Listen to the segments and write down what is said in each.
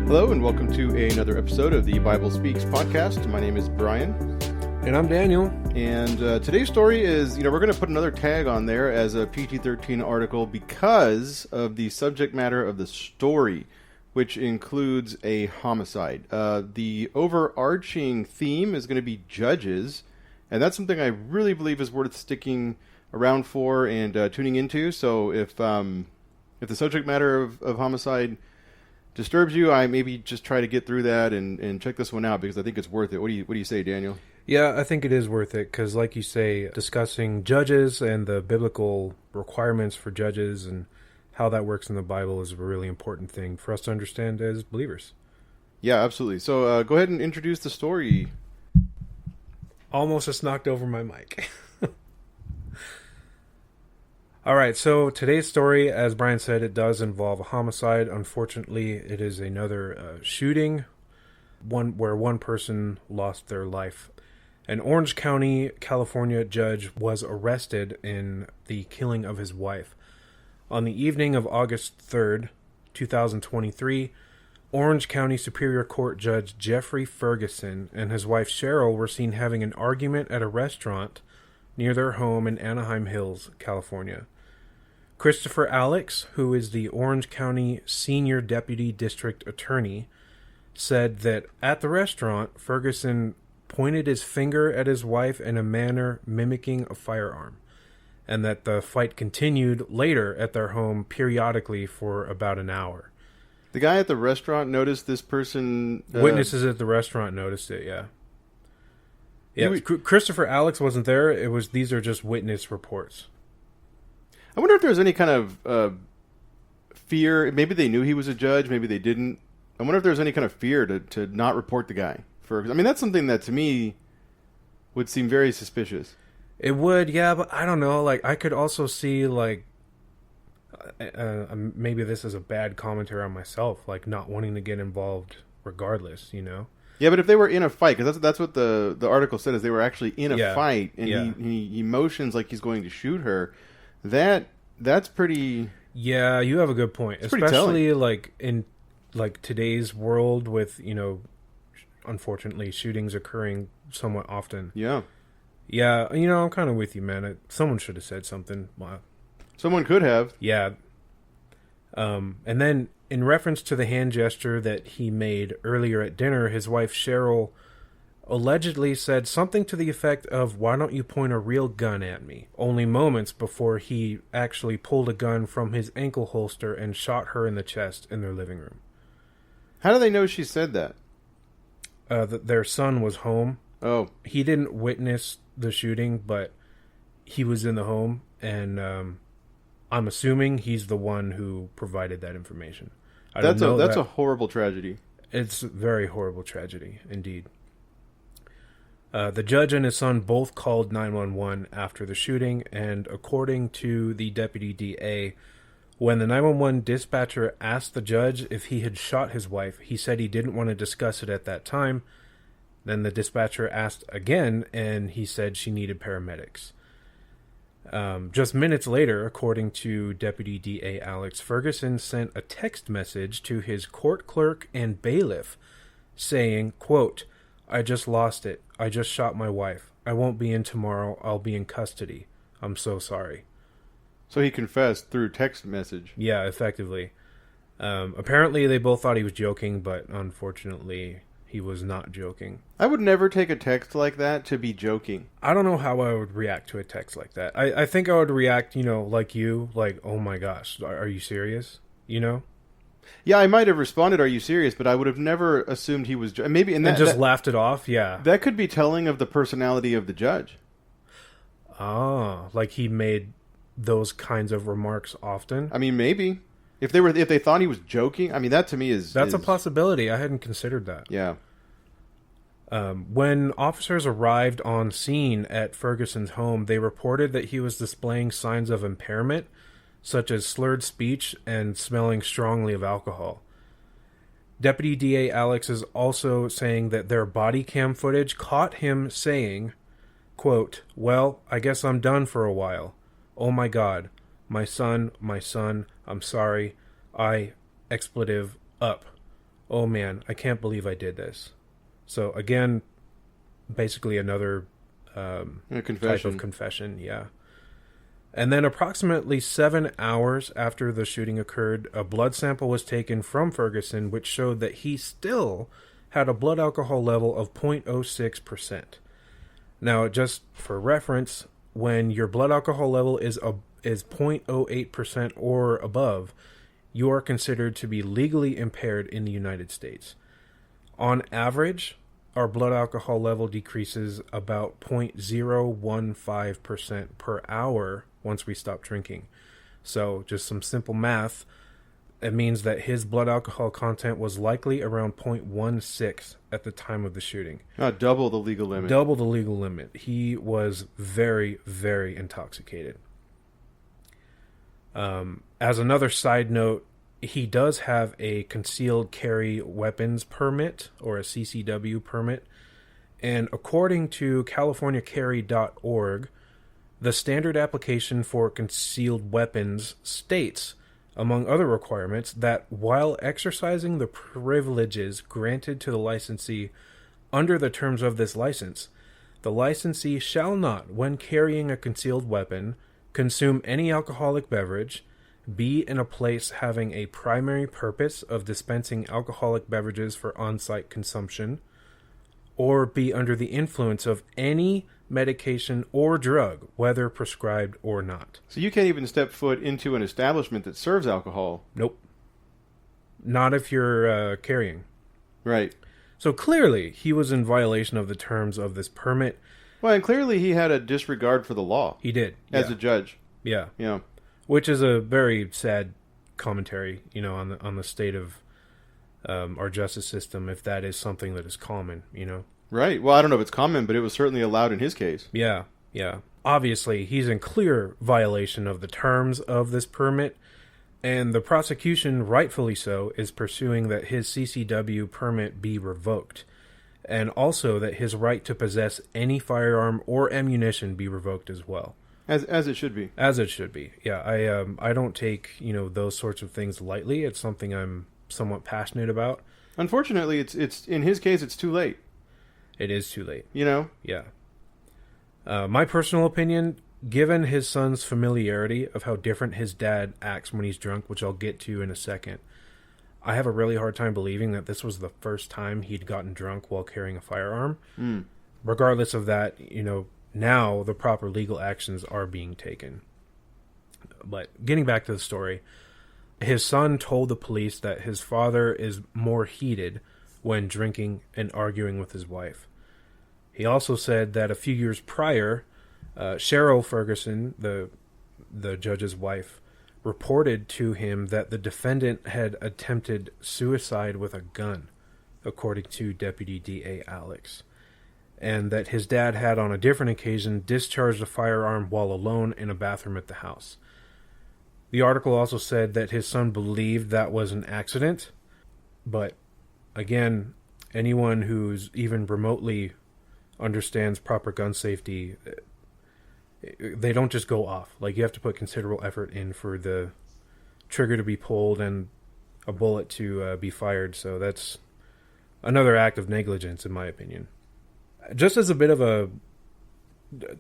Hello and welcome to another episode of the Bible Speaks podcast. My name is Brian. And I'm Daniel. And today's story is, we're going to put another tag on there as a PG-13 article because of the subject matter of the story, which includes a homicide. The overarching theme is going to be judges, and that's something I really believe is worth sticking around for and tuning into. So if the subject matter of homicide disturbs you, I maybe just try to get through that and check this one out because I think it's worth it. What do you say, Daniel? Yeah, I think it is worth it because, like you say, discussing judges and the biblical requirements for judges and how that works in the Bible is a really important thing for us to understand as believers. Yeah, absolutely. So go ahead and introduce the story. Almost just knocked over my mic. All right, so today's story, as Brian said, it does involve a homicide. Unfortunately, it is another shooting, where one person lost their life. An Orange County, California judge was arrested in the killing of his wife. On the evening of August 3rd, 2023, Orange County Superior Court Judge Jeffrey Ferguson and his wife Cheryl were seen having an argument at a restaurant near their home in Anaheim Hills, California. Christopher Alex, who is the Orange County Senior Deputy District Attorney, said that at the restaurant, Ferguson pointed his finger at his wife in a manner mimicking a firearm, and that the fight continued later at their home periodically for about an hour. The guy at the restaurant noticed this person... Witnesses at the restaurant noticed it, yeah. Yeah, Christopher Alex wasn't there. These are just witness reports. I wonder if there was any kind of fear. Maybe they knew he was a judge. Maybe they didn't. I wonder if there was any kind of fear to not report the guy. That's something that to me would seem very suspicious. It would, yeah, but I don't know. Like, I could also see, like, maybe this is a bad commentary on myself, like not wanting to get involved regardless, you know? Yeah, but if they were in a fight, because that's what the article said, is they were actually in a fight, and he motions like he's going to shoot her. That's pretty... Yeah, you have a good point. Especially like in like today's world with, unfortunately shootings occurring somewhat often. Yeah. Yeah, I'm kind of with you, man. Someone should have said something. Someone could have. Yeah. And then in reference to the hand gesture that he made earlier at dinner, his wife Cheryl allegedly said something to the effect of, "Why don't you point a real gun at me?" Only moments before he actually pulled a gun from his ankle holster and shot her in the chest in their living room. How do they know she said that? Their son was home. Oh. He didn't witness the shooting, but he was in the home, and I'm assuming he's the one who provided that information. That's a horrible tragedy. It's a very horrible tragedy, indeed. The judge and his son both called 911 after the shooting, and according to the deputy DA, when the 911 dispatcher asked the judge if he had shot his wife, he said he didn't want to discuss it at that time. Then the dispatcher asked again, and he said she needed paramedics. Just minutes later, according to Deputy DA Alex, Ferguson sent a text message to his court clerk and bailiff saying, quote, "I just lost it. I just shot my wife. I won't be in tomorrow. I'll be in custody. I'm so sorry." So he confessed through text message. Yeah, effectively. Apparently they both thought he was joking, but unfortunately he was not joking. I would never take a text like that to be joking. I don't know how I would react to a text like that. I think I would react, like you, like, "Oh my gosh, are you serious?" Yeah, I might have responded, "Are you serious?" But I would have never assumed he was... Maybe and just laughed it off, yeah. That could be telling of the personality of the judge. Ah, like he made those kinds of remarks often? Maybe. If they thought he was joking, that to me is... That's a possibility. I hadn't considered that. Yeah. When officers arrived on scene at Ferguson's home, they reported that he was displaying signs of impairment, such as slurred speech and smelling strongly of alcohol. Deputy DA Alex is also saying that their body cam footage caught him saying, quote, "Well, I guess I'm done for a while. Oh my God. My son, I'm sorry. Expletive, up. oh man, I can't believe I did this. So again, basically another type of confession, yeah. And then approximately 7 hours after the shooting occurred, a blood sample was taken from Ferguson, which showed that he still had a blood alcohol level of 0.06%. Now, just for reference, when your blood alcohol level is 0.08% or above, you are considered to be legally impaired in the United States. On average, our blood alcohol level decreases about 0.015% per hour once we stop drinking. So just some simple math, it means that his blood alcohol content was likely around 0.16 at the time of the shooting. Double the legal limit. Double the legal limit. He was very, very intoxicated. As another side note, he does have a concealed carry weapons permit, or a CCW permit, and according to CaliforniaCarry.org, the standard application for concealed weapons states, among other requirements, that while exercising the privileges granted to the licensee under the terms of this license, the licensee shall not, when carrying a concealed weapon, consume any alcoholic beverage, be in a place having a primary purpose of dispensing alcoholic beverages for on-site consumption, or be under the influence of any medication or drug, whether prescribed or not. So you can't even step foot into an establishment that serves alcohol. Nope. Not if you're carrying. Right. So clearly, he was in violation of the terms of this permit. Well, and clearly he had a disregard for the law. He did. As a judge. Yeah. Yeah. Which is a very sad commentary, on the state of our justice system, if that is something that is common, Right. Well, I don't know if it's common, but it was certainly allowed in his case. Yeah. Obviously, he's in clear violation of the terms of this permit, and the prosecution, rightfully so, is pursuing that his CCW permit be revoked, and also that his right to possess any firearm or ammunition be revoked as well. As it should be. As it should be. Yeah, I don't take, those sorts of things lightly. It's something I'm somewhat passionate about. Unfortunately, it's in his case, it's too late. It is too late. Yeah. My personal opinion, given his son's familiarity of how different his dad acts when he's drunk, which I'll get to in a second, I have a really hard time believing that this was the first time he'd gotten drunk while carrying a firearm. Regardless of that, now the proper legal actions are being taken. But getting back to the story, his son told the police that his father is more heated when drinking and arguing with his wife. He also said that a few years prior, Cheryl Ferguson, the judge's wife, reported to him that the defendant had attempted suicide with a gun, according to Deputy D.A. Alex, and that his dad had on a different occasion discharged a firearm while alone in a bathroom at the house. The article also said that his son believed that was an accident, but again, anyone who's even remotely understands proper gun safety, they don't just go off. Like, you have to put considerable effort in for the trigger to be pulled and a bullet to be fired, so that's another act of negligence, in my opinion. Just as a bit of a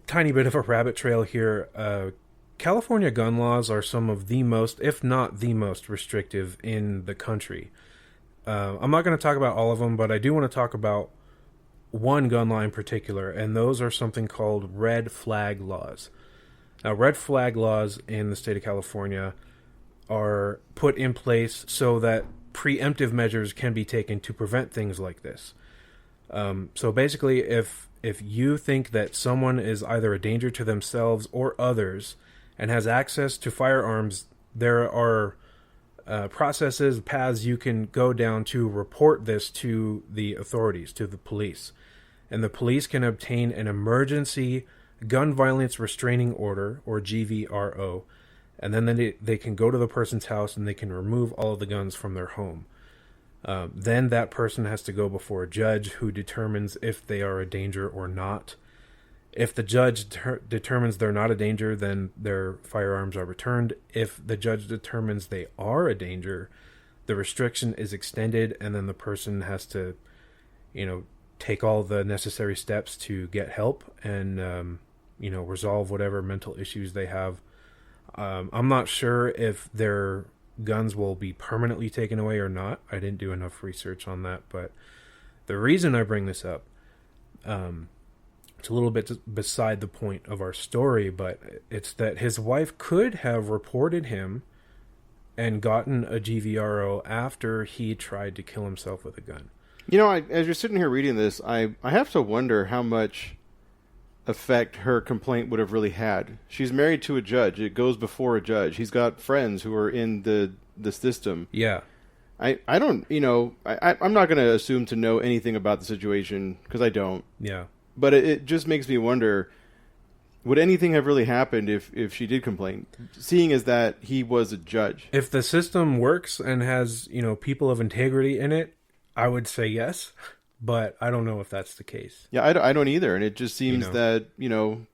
tiny bit of a rabbit trail here, California gun laws are some of the most, if not the most, restrictive in the country. I'm not going to talk about all of them, but I do want to talk about one gun law in particular, and those are something called red flag laws. Now, red flag laws in the state of California are put in place so that preemptive measures can be taken to prevent things like this. So basically, if you think that someone is either a danger to themselves or others and has access to firearms, there are processes, paths you can go down to report this to the authorities, to the police. And the police can obtain an emergency gun violence restraining order, or GVRO, and then they can go to the person's house and they can remove all of the guns from their home. Then that person has to go before a judge who determines if they are a danger or not. If the judge determines they're not a danger, then their firearms are returned. If the judge determines they are a danger, the restriction is extended, and then the person has to, take all the necessary steps to get help and, resolve whatever mental issues they have. I'm not sure if their guns will be permanently taken away or not. I didn't do enough research on that, but the reason I bring this up, it's a little bit beside the point of our story, but it's that his wife could have reported him and gotten a GVRO after he tried to kill himself with a gun. As you're sitting here reading this, I have to wonder how much effect her complaint would have really had. She's married to a judge. It goes before a judge. He's got friends who are in the system. Yeah. I don't, I'm not going to assume to know anything about the situation because I don't. Yeah. But it just makes me wonder, would anything have really happened if she did complain, seeing as that he was a judge? If the system works and has, people of integrity in it, I would say yes, but I don't know if that's the case. Yeah, I don't either, and it just seems that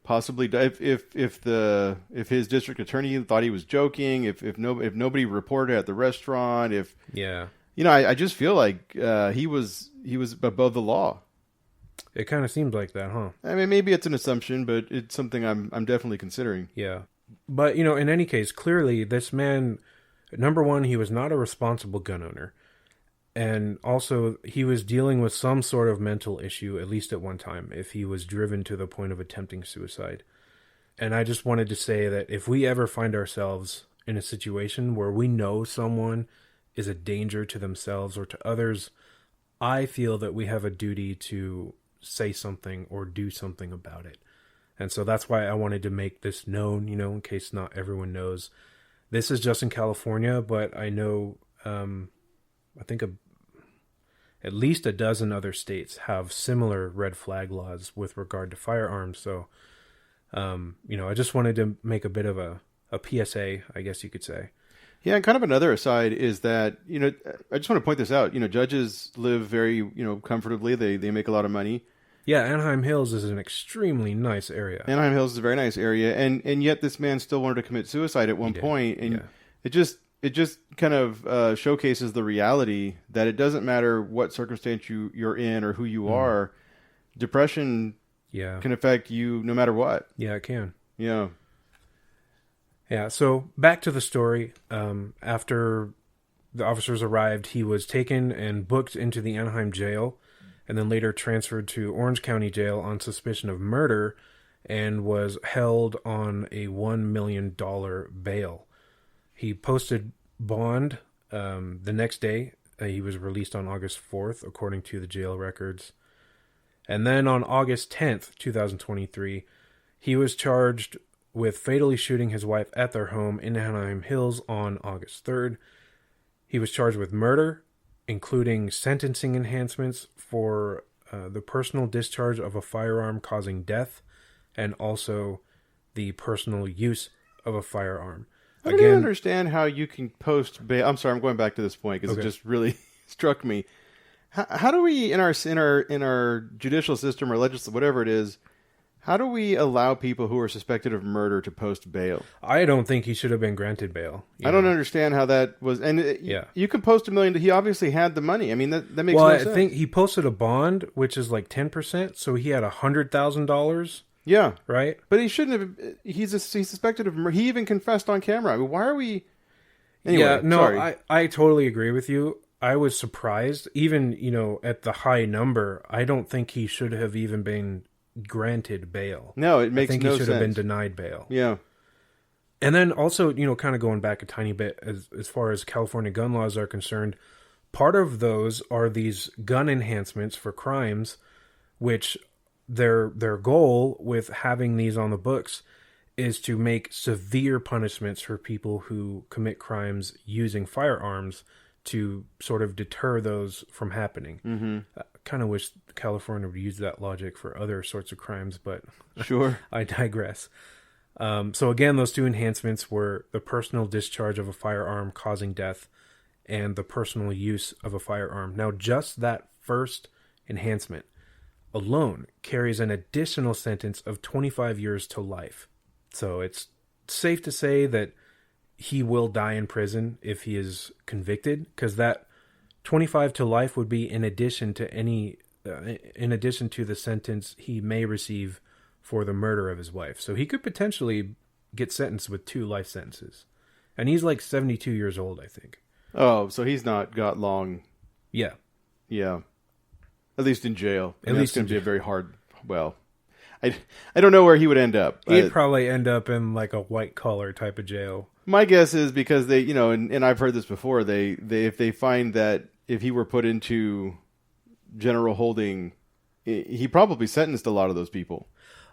possibly if his district attorney thought he was joking, if nobody reported at the restaurant, I just feel like he was above the law. It kind of seems like that, huh? I mean, maybe it's an assumption, but it's something I'm definitely considering. Yeah, but in any case, clearly this man, number one, he was not a responsible gun owner. And also, he was dealing with some sort of mental issue, at least at one time, if he was driven to the point of attempting suicide. And I just wanted to say that if we ever find ourselves in a situation where we know someone is a danger to themselves or to others, I feel that we have a duty to say something or do something about it. And so that's why I wanted to make this known, in case not everyone knows. This is just in California, but I know, I think at least a dozen other states have similar red flag laws with regard to firearms. So, I just wanted to make a bit of a PSA, I guess you could say. Yeah, and kind of another aside is that, I just want to point this out. Judges live very, comfortably. They make a lot of money. Yeah, Anaheim Hills is an extremely nice area. Anaheim Hills is a very nice area. And yet this man still wanted to commit suicide at one point. And it just kind of showcases the reality that it doesn't matter what circumstance you're in or who you are. Depression can affect you no matter what. Yeah, it can. Yeah. Yeah, so back to the story. After the officers arrived, he was taken and booked into the Anaheim jail and then later transferred to Orange County Jail on suspicion of murder and was held on a $1 million bail. He posted bond the next day. He was released on August 4th, according to the jail records. And then on August 10th, 2023, he was charged with fatally shooting his wife at their home in Anaheim Hills on August 3rd. He was charged with murder, including sentencing enhancements for the personal discharge of a firearm causing death, and also the personal use of a firearm. I don't even understand how you can post bail. I'm sorry, I'm going back to this point because it just really struck me. How do we, in our judicial system or legislature, whatever it is, how do we allow people who are suspected of murder to post bail? I don't think he should have been granted bail. I don't understand how that was. And you can post $1 million. He obviously had the money. I mean, that makes no sense. Well, I think he posted a bond, which is like 10%. So he had $100,000. Yeah. Right? But he shouldn't have. He's suspected of murder. He even confessed on camera. I mean, why are we... Anyway, yeah, no, sorry. I totally agree with you. I was surprised. Even, at the high number, I don't think he should have even been granted bail. No, it makes no sense. I think he should have been denied bail. Yeah. And then also, kind of going back a tiny bit as far as California gun laws are concerned, part of those are these gun enhancements for crimes, which their goal with having these on the books is to make severe punishments for people who commit crimes using firearms to sort of deter those from happening. Mm-hmm. I kind of wish California would use that logic for other sorts of crimes, but sure. I digress. So again, those two enhancements were the personal discharge of a firearm causing death and the personal use of a firearm. Now, just that first enhancement alone carries an additional sentence of 25 years to life. So it's safe to say that he will die in prison if he is convicted, because that 25 to life would be in addition to the sentence he may receive for the murder of his wife. So he could potentially get sentenced with 2 life sentences. And he's like 72 years old, I think. Oh, so he's not got long. Yeah. Yeah. At least in jail. At least it's going to be a very hard. Well, I don't know where he would end up. He'd probably end up in like a white collar type of jail. My guess is because they, and I've heard this before. They if they find that if he were put into general holding, he probably sentenced a lot of those people.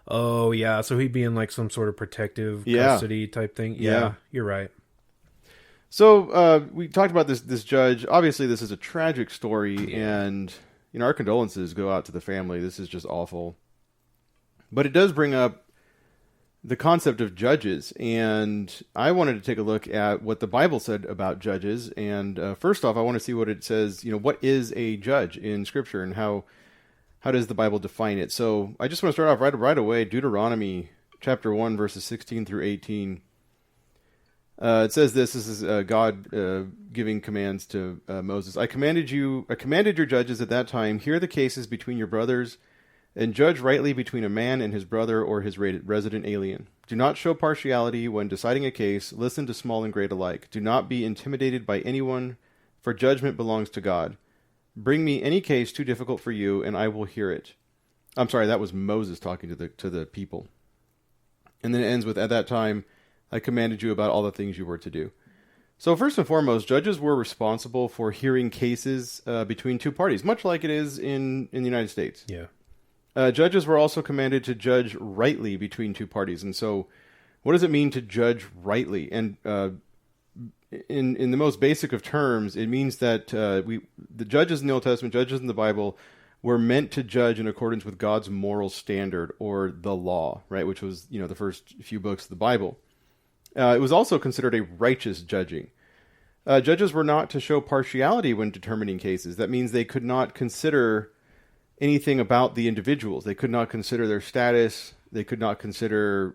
Oh yeah, so he'd be in like some sort of protective custody type thing. Yeah, you're right. So we talked about this judge. Obviously, this is a tragic story, and our condolences go out to the family. This is just awful. But it does bring up the concept of judges, and I wanted to take a look at what the Bible said about judges. And first off, I want to see what it says. What is a judge in Scripture, and how does the Bible define it? So I just want to start off right away. Deuteronomy chapter 1, verses 16 through 18. It says this is God giving commands to Moses. I commanded your judges at that time, hear the cases between your brothers, and judge rightly between a man and his brother or his resident alien. Do not show partiality when deciding a case. Listen to small and great alike. Do not be intimidated by anyone, for judgment belongs to God. Bring me any case too difficult for you, and I will hear it. I'm sorry, that was Moses talking to the people. And then it ends with, at that time, I commanded you about all the things you were to do. So first and foremost, judges were responsible for hearing cases between 2 parties, much like it is in the United States. Yeah. Judges were also commanded to judge rightly between 2 parties. And so what does it mean to judge rightly? And in the most basic of terms, it means that the judges in the Old Testament, judges in the Bible, were meant to judge in accordance with God's moral standard, or the law, right? Which was, the first few books of the Bible. It was also considered a righteous judging. Judges were not to show partiality when determining cases. That means they could not consider anything about the individuals. They could not consider their status. They could not consider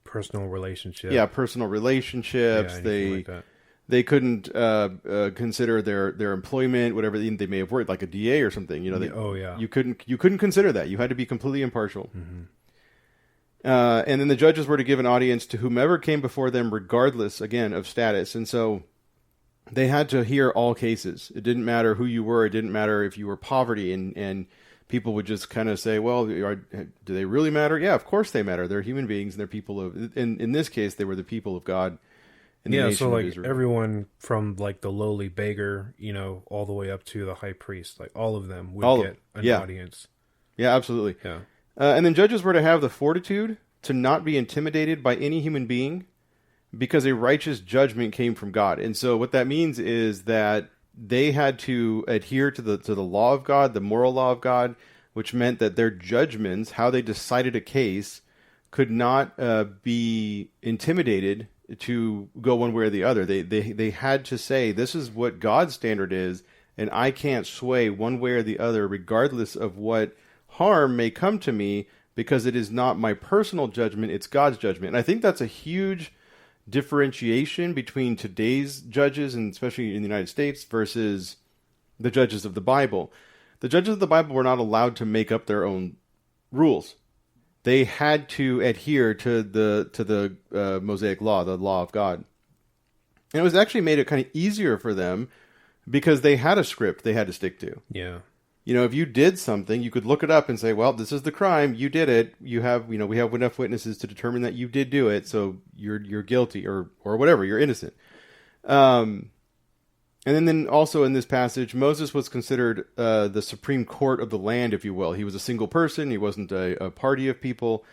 personal relationships. Yeah, personal relationships. They couldn't consider their employment, whatever they may have worked, like a DA or something. You couldn't consider that. You had to be completely impartial. Mm-hmm. And then the judges were to give an audience to whomever came before them, regardless, again, of status. And so they had to hear all cases. It didn't matter who you were. It didn't matter if you were poverty. And people would just kind of say, well, do they really matter? Yeah, of course they matter. They're human beings, and they're people of... In this case, they were the people of God. So like everyone from like the lowly beggar, all the way up to the high priest, like all of them would get an audience. Yeah, absolutely. Yeah. And then judges were to have the fortitude to not be intimidated by any human being, because a righteous judgment came from God. And so what that means is that they had to adhere to the law of God, the moral law of God, which meant that their judgments, how they decided a case, could not be intimidated to go one way or the other. They had to say, this is what God's standard is, and I can't sway one way or the other, regardless of what harm may come to me, because it is not my personal judgment, it's God's judgment. And I think that's a huge differentiation between today's judges, and especially in the United States, versus the judges of the Bible. The judges of the Bible were not allowed to make up their own rules. They had to adhere to the Mosaic law, the law of God. And it was actually made it kind of easier for them, because they had a script they had to stick to. Yeah. If you did something, you could look it up and say, well, this is the crime, you did it. We have enough witnesses to determine that you did do it, so you're guilty, or whatever, you're innocent. And then also in this passage, Moses was considered the supreme court of the land, if you will. He was a single person. He wasn't a party of people.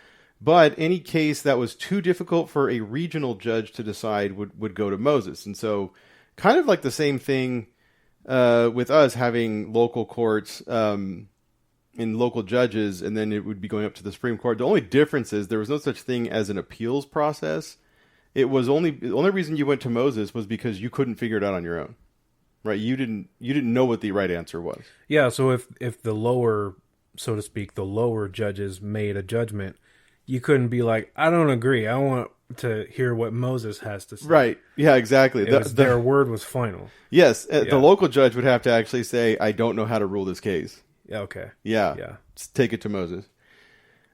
But any case that was too difficult for a regional judge to decide would go to Moses. And so kind of like the same thing with us having local courts and local judges, and then it would be going up to the Supreme Court. The only difference is there was no such thing as an appeals process. The only reason you went to Moses was because you couldn't figure it out on your own. Right, you didn't know what the right answer was. Yeah, so if the lower, so to speak, the lower judges made a judgment, you couldn't be like, I don't agree. I want to hear what Moses has to say. Right. Yeah, exactly. Their word was final. Yes. The local judge would have to actually say, I don't know how to rule this case. Yeah, okay. Yeah. Yeah. Just take it to Moses.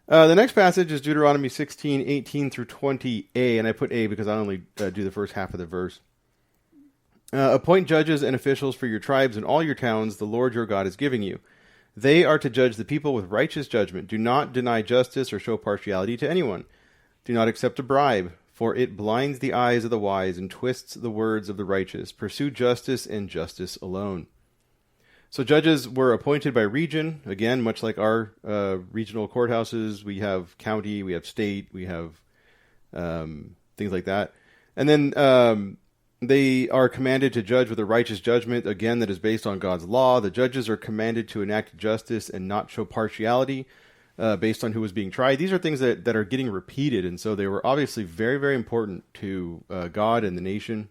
The next passage is Deuteronomy 16:18 through 20a, and I put A because I only do the first half of the verse. Appoint judges and officials for your tribes and all your towns the Lord your God is giving you. They are to judge the people with righteous judgment. Do not deny justice or show partiality to anyone. Do not accept a bribe, for it blinds the eyes of the wise and twists the words of the righteous. Pursue justice and justice alone. So judges were appointed by region. Again, much like our regional courthouses, we have county, we have state, we have things like that. And then they are commanded to judge with a righteous judgment, again, that is based on God's law. The judges are commanded to enact justice and not show partiality based on who was being tried. These are things that are getting repeated, and so they were obviously very, very important to God and the nation.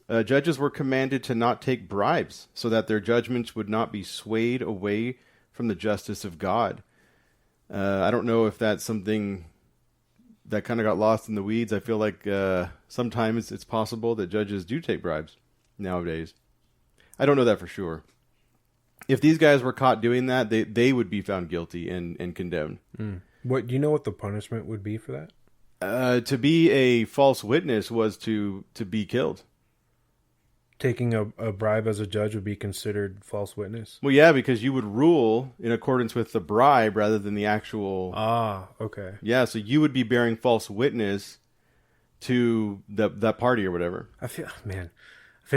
Judges were commanded to not take bribes so that their judgments would not be swayed away from the justice of God. I don't know if that's something that kind of got lost in the weeds. I feel like sometimes it's possible that judges do take bribes nowadays. I don't know that for sure. If these guys were caught doing that, they would be found guilty and condemned. What do you know what the punishment would be for that? To be a false witness was to be killed. Taking a bribe as a judge would be considered false witness? Well, yeah, because you would rule in accordance with the bribe rather than the actual... Ah, okay. Yeah, so you would be bearing false witness to that party or whatever. I feel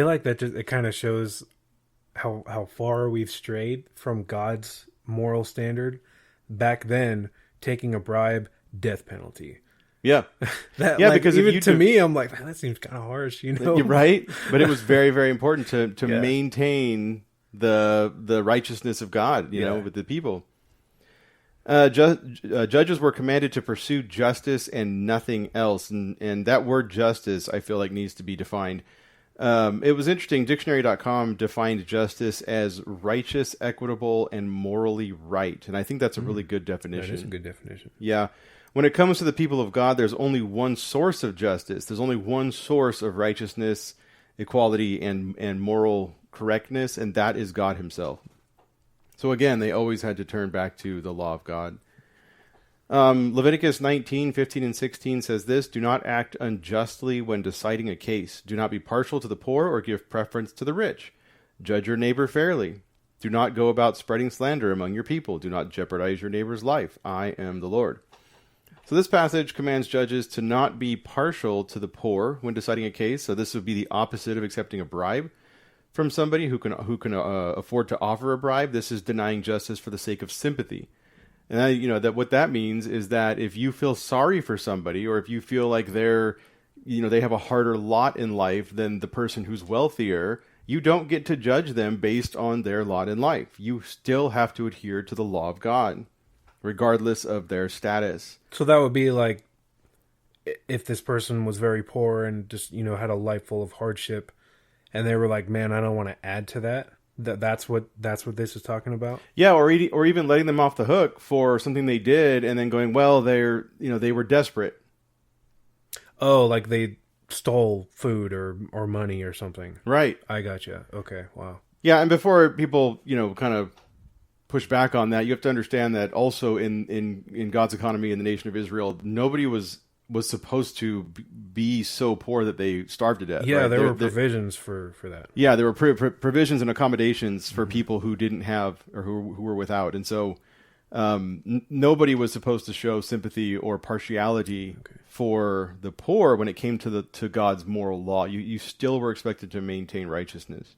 like that it kind of shows how far we've strayed from God's moral standard. Back then, taking a bribe, death penalty. Yeah. Because even to me, I'm like, man, that seems kind of harsh, you know? You're right. But it was very, very important to maintain the righteousness of God, you know, with the people. Judges were commanded to pursue justice and nothing else. And that word justice, I feel like, needs to be defined. It was interesting. Dictionary.com defined justice as righteous, equitable, and morally right. And I think that's a really good definition. That is a good definition. Yeah. When it comes to the people of God, there's only one source of justice. There's only one source of righteousness, equality, and moral correctness, and that is God himself. So again, they always had to turn back to the law of God. Leviticus 19:15 and 16 says this: Do not act unjustly when deciding a case. Do not be partial to the poor or give preference to the rich. Judge your neighbor fairly. Do not go about spreading slander among your people. Do not jeopardize your neighbor's life. I am the Lord. So this passage commands judges to not be partial to the poor when deciding a case. So this would be the opposite of accepting a bribe from somebody who can afford to offer a bribe. This is denying justice for the sake of sympathy. And that what that means is that if you feel sorry for somebody, or if you feel like they have a harder lot in life than the person who's wealthier, you don't get to judge them based on their lot in life. You still have to adhere to the law of God, regardless of their status. So that would be like if this person was very poor and just, had a life full of hardship, and they were like, man, I don't want to add to that. That's what this is talking about? Yeah, or even letting them off the hook for something they did and then going, well, they were desperate. Oh, like they stole food or money or something. Right. I gotcha. Okay, wow. Yeah, and before people, kind of push back on that, you have to understand that also in God's economy in the nation of Israel, nobody was supposed to be so poor that they starved to death. Yeah, right? there were provisions for that. Yeah, there were provisions and accommodations for people who didn't have or who were without. And so nobody was supposed to show sympathy or partiality for the poor when it came to God's moral law. You still were expected to maintain righteousness.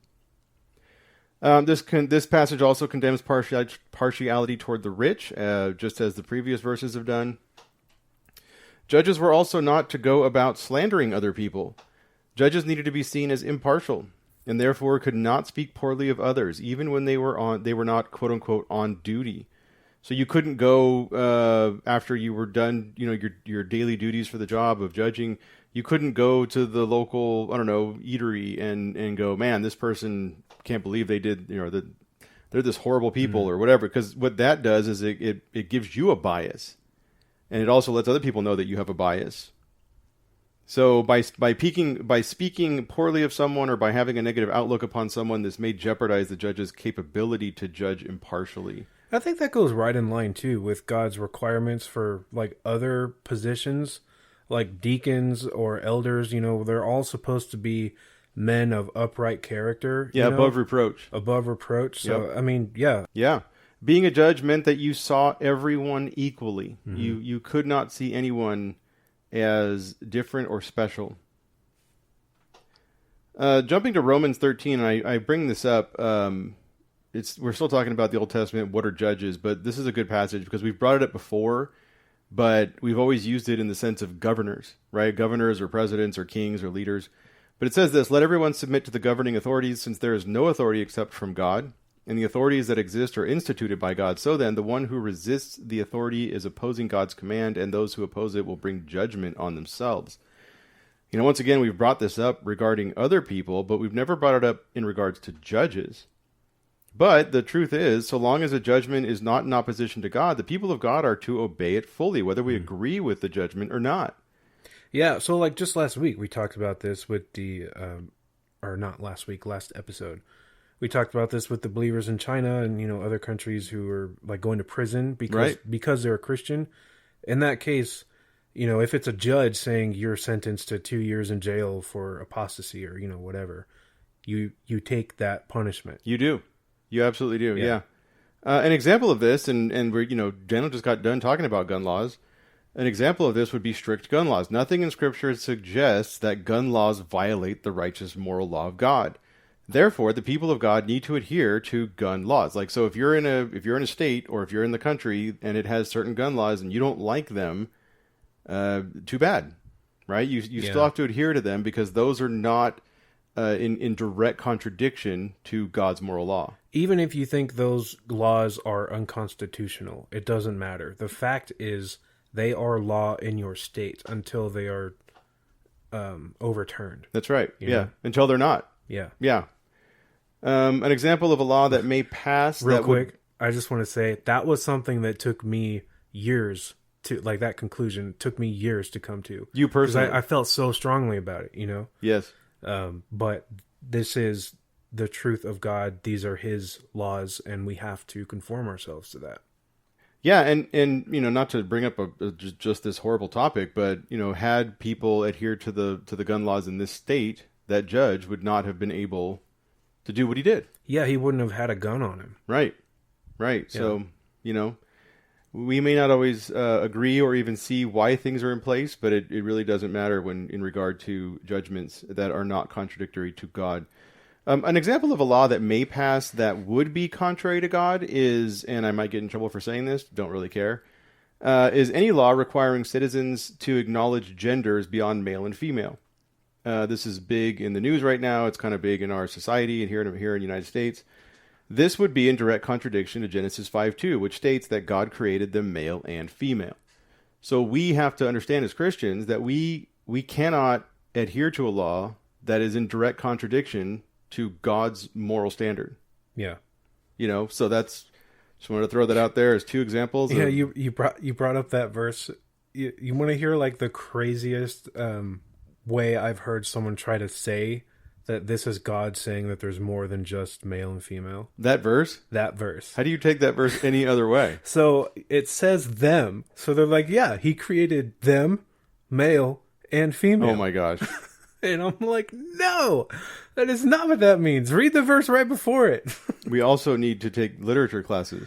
This passage also condemns partiality toward the rich, just as the previous verses have done. Judges were also not to go about slandering other people. Judges needed to be seen as impartial, and therefore could not speak poorly of others, even when they were not quote unquote on duty. So you couldn't go after you were done, your daily duties for the job of judging. You couldn't go to the local, eatery and go, man, this person can't believe they did, they're this horrible people or whatever. Because what that does is it gives you a bias. And it also lets other people know that you have a bias. So by speaking poorly of someone or by having a negative outlook upon someone, this may jeopardize the judge's capability to judge impartially. I think that goes right in line too with God's requirements for like other positions, like deacons or elders. You know, they're all supposed to be men of upright character. Yeah, you know? above reproach. Above reproach. So Yep. I mean, yeah. Yeah. Being a judge meant that you saw everyone equally. Mm-hmm. You could not see anyone as different or special. Jumping to Romans 13, and I bring this up. We're still talking about the Old Testament. What are judges? But this is a good passage because we've brought it up before, but we've always used it in the sense of governors, right? Governors or presidents or kings or leaders. But it says this: "Let everyone submit to the governing authorities, since there is no authority except from God, and the authorities that exist are instituted by God. So then, the one who resists the authority is opposing God's command, and those who oppose it will bring judgment on themselves." You know, once again, we've brought this up regarding other people, but we've never brought it up in regards to judges. But the truth is, so long as a judgment is not in opposition to God, the people of God are to obey it fully, whether we agree with the judgment or not. Yeah, so like just last week we talked about this with the, or not last week, last episode. We talked about this with the believers in China and, you know, other countries who are like going to prison because they're a Christian. In that case, you know, if it's a judge saying you're sentenced to 2 years in jail for apostasy or, you know, whatever, you take that punishment. You do. You absolutely do, yeah. An example of this, and we're, you know, Daniel just got done talking about gun laws. An example of this would be strict gun laws. Nothing in Scripture suggests that gun laws violate the righteous moral law of God. Therefore, the people of God need to adhere to gun laws. Like, so if you're in a state or if you're in the country and it has certain gun laws and you don't like them, too bad, right? You still have to adhere to them because those are not in direct contradiction to God's moral law. Even if you think those laws are unconstitutional, it doesn't matter. The fact is they are law in your state until they are overturned. That's right. You Yeah. know? Until they're not. Yeah. Yeah. An example of a law that may pass Real quick, I just want to say that was something that took me years to, like, that conclusion took me years to come to. You personally? I felt so strongly about it, you know? Yes. But this is the truth of God. These are his laws, and we have to conform ourselves to that. Yeah, and you know, not to bring up just this horrible topic, but you know, had people adhered to the gun laws in this state, that judge would not have been able to do what he did. Yeah, he wouldn't have had a gun on him. Right. Yeah. So, you know, we may not always agree or even see why things are in place, but it really doesn't matter when in regard to judgments that are not contradictory to God. An example of a law that may pass that would be contrary to God is, and I might get in trouble for saying this, don't really care, is any law requiring citizens to acknowledge genders beyond male and female. This is big in the news right now. It's kind of big in our society and here in the United States. This would be in direct contradiction to Genesis 5:2, which states that God created them male and female. So we have to understand as Christians that we cannot adhere to a law that is in direct contradiction to God's moral standard. Yeah. You know, so that's, just wanted to throw that out there as two examples. Yeah, you brought up that verse. You want to hear like the craziest way I've heard someone try to say that this is God saying that there's more than just male and female? That verse? That verse. How do you take that verse any other way? So it says them. So they're like, yeah, he created them, male and female. Oh my gosh. And I'm like, no, that is not what that means. Read the verse right before it. We also need to take literature classes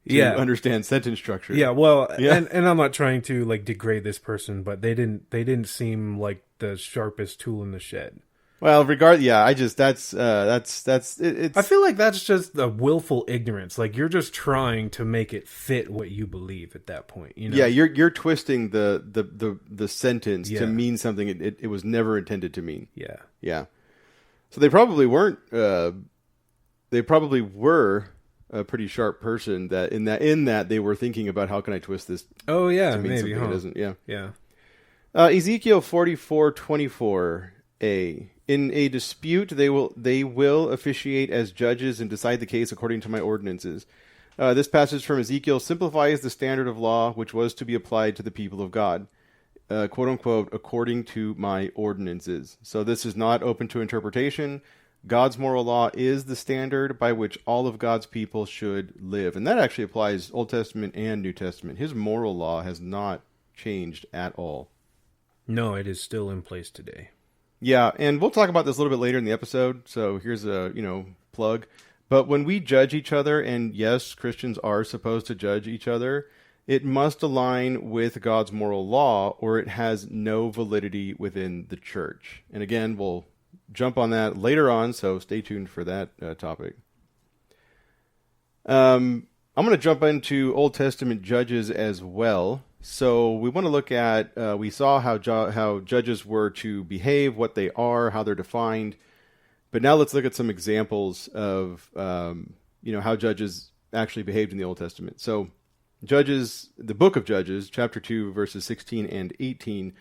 to understand sentence structure. Yeah, well, yeah. And I'm not trying to like degrade this person, but they didn't seem like the sharpest tool in the shed. Well, that's it's. I feel like that's just a willful ignorance. Like you're just trying to make it fit what you believe at that point. You know? Yeah, you're twisting the sentence to mean something it was never intended to mean. Yeah, yeah. So they probably weren't. They probably were a pretty sharp person that in that they were thinking about how can I twist this. Oh yeah, to mean maybe. It doesn't. Yeah. Yeah. Ezekiel 44:24a. In a dispute, they will officiate as judges and decide the case according to my ordinances. This passage from Ezekiel simplifies the standard of law which was to be applied to the people of God. quote unquote, according to my ordinances. So this is not open to interpretation. God's moral law is the standard by which all of God's people should live. And that actually applies Old Testament and New Testament. His moral law has not changed at all. No, it is still in place today. Yeah, and we'll talk about this a little bit later in the episode. So here's a, plug. But when we judge each other, and yes, Christians are supposed to judge each other, it must align with God's moral law or it has no validity within the church. And again, we'll jump on that later on, so stay tuned for that topic. I'm going to jump into Old Testament judges as well. So we want to look at, we saw how judges were to behave, what they are, how they're defined. But now let's look at some examples of, how judges actually behaved in the Old Testament. So Judges, the book of Judges, chapter 2, verses 16 and 18,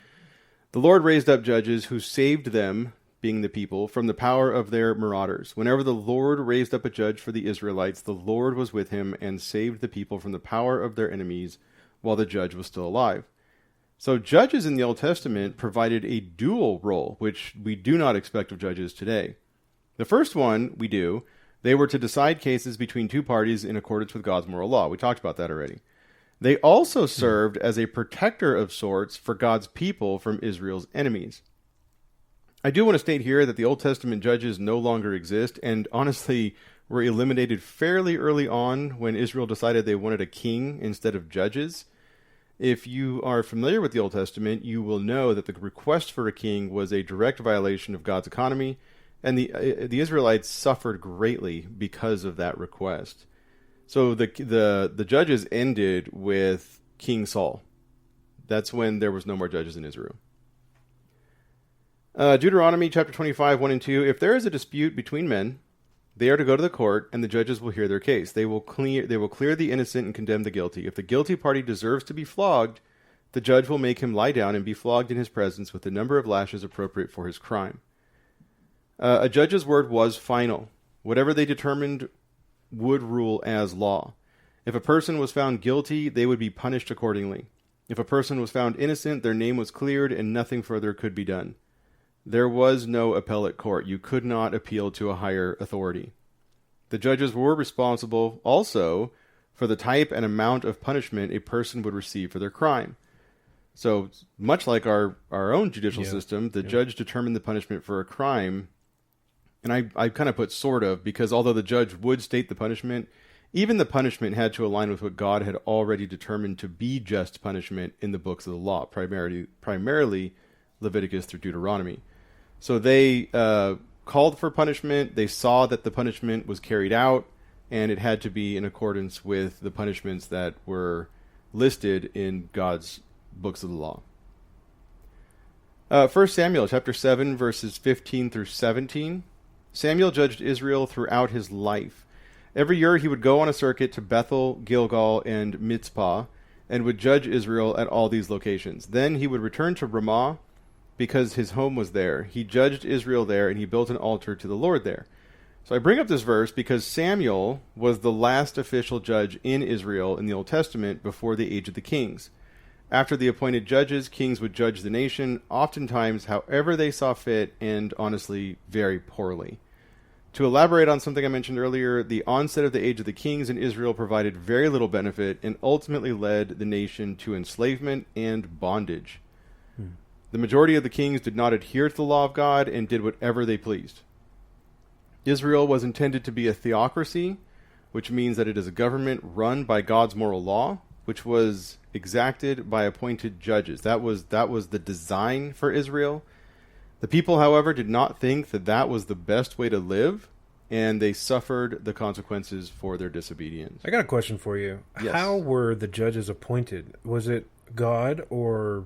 the Lord raised up judges who saved them, being the people, from the power of their marauders. Whenever the Lord raised up a judge for the Israelites, the Lord was with him and saved the people from the power of their enemies while the judge was still alive. So judges in the Old Testament provided a dual role, which we do not expect of judges today. The first one we do, they were to decide cases between two parties in accordance with God's moral law. We talked about that already. They also served as a protector of sorts for God's people from Israel's enemies. I do want to state here that the Old Testament judges no longer exist, and honestly were eliminated fairly early on when Israel decided they wanted a king instead of judges. If you are familiar with the Old Testament, you will know that the request for a king was a direct violation of God's economy, and the Israelites suffered greatly because of that request. So the judges ended with King Saul. That's when there was no more judges in Israel. Deuteronomy chapter 25, 1 and 2. If there is a dispute between men, they are to go to the court, and the judges will hear their case. They will clear the innocent and condemn the guilty. If the guilty party deserves to be flogged, the judge will make him lie down and be flogged in his presence with the number of lashes appropriate for his crime. A judge's word was final. Whatever they determined would rule as law. If a person was found guilty, they would be punished accordingly. If a person was found innocent, their name was cleared and nothing further could be done. There was no appellate court. You could not appeal to a higher authority. The judges were responsible also for the type and amount of punishment a person would receive for their crime. So much like our own judicial system, the judge determined the punishment for a crime. And I kind of put sort of, because although the judge would state the punishment, even the punishment had to align with what God had already determined to be just punishment in the books of the law, primarily Leviticus through Deuteronomy. So they called for punishment. They saw that the punishment was carried out, and it had to be in accordance with the punishments that were listed in God's books of the law. 1 Samuel chapter 7, verses 15 through 17. Samuel judged Israel throughout his life. Every year he would go on a circuit to Bethel, Gilgal, and Mizpah, and would judge Israel at all these locations. Then he would return to Ramah, because his home was there. He judged Israel there, and he built an altar to the Lord there. So I bring up this verse because Samuel was the last official judge in Israel in the Old Testament before the age of the kings. After the appointed judges, kings would judge the nation, oftentimes however they saw fit, and honestly, very poorly. To elaborate on something I mentioned earlier, the onset of the age of the kings in Israel provided very little benefit and ultimately led the nation to enslavement and bondage. The majority of the kings did not adhere to the law of God and did whatever they pleased. Israel was intended to be a theocracy, which means that it is a government run by God's moral law, which was exacted by appointed judges. That was the design for Israel. The people, however, did not think that that was the best way to live, and they suffered the consequences for their disobedience. I got a question for you. Yes. How were the judges appointed? Was it God or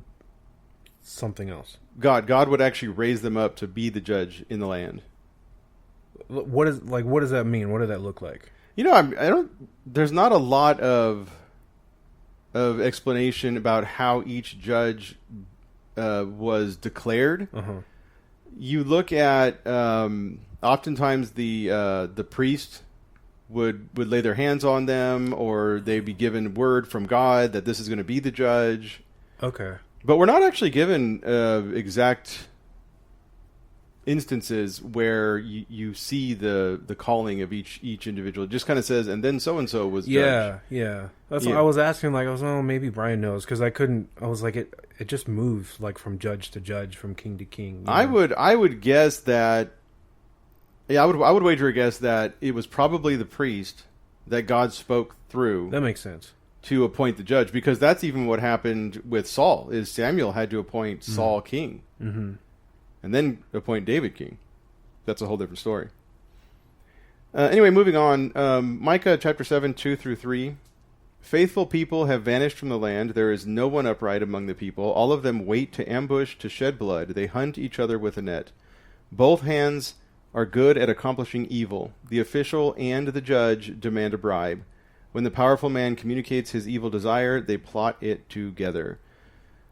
something else? God would actually raise them up to be the judge in the land. What does that mean? What did that look like? There's not a lot of explanation about how each judge was declared. You look at oftentimes the priest would lay their hands on them, or they'd be given word from God that this is going to be the judge. Okay. But we're not actually given exact instances where you see the calling of each individual. It just kind of says, and then so and so was judged. Yeah. That's what I was asking. Like, I was, oh, maybe Brian knows, because I couldn't. I was like, it just moves like from judge to judge, from king to king. I would guess that. Yeah, I would wager a guess that it was probably the priest that God spoke through. That makes sense. To appoint the judge, because that's even what happened with Saul. Is Samuel had to appoint Saul king, and then appoint David king. That's a whole different story. Anyway, moving on. Micah chapter 7, 2-3. Faithful people have vanished from the land. There is no one upright among the people. All of them wait to ambush, to shed blood. They hunt each other with a net. Both hands are good at accomplishing evil. The official and the judge demand a bribe. When the powerful man communicates his evil desire, they plot it together.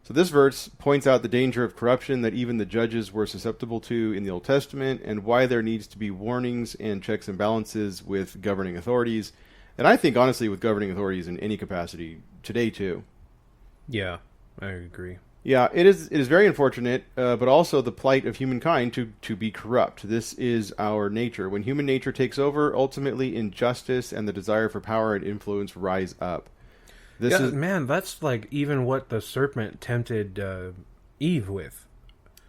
So this verse points out the danger of corruption that even the judges were susceptible to in the Old Testament, and why there needs to be warnings and checks and balances with governing authorities. And I think, honestly, with governing authorities in any capacity, today too. Yeah, I agree. Yeah, it is very unfortunate, but also the plight of humankind to be corrupt. This is our nature. When human nature takes over, ultimately injustice and the desire for power and influence rise up. Man, that's like even what the serpent tempted Eve with.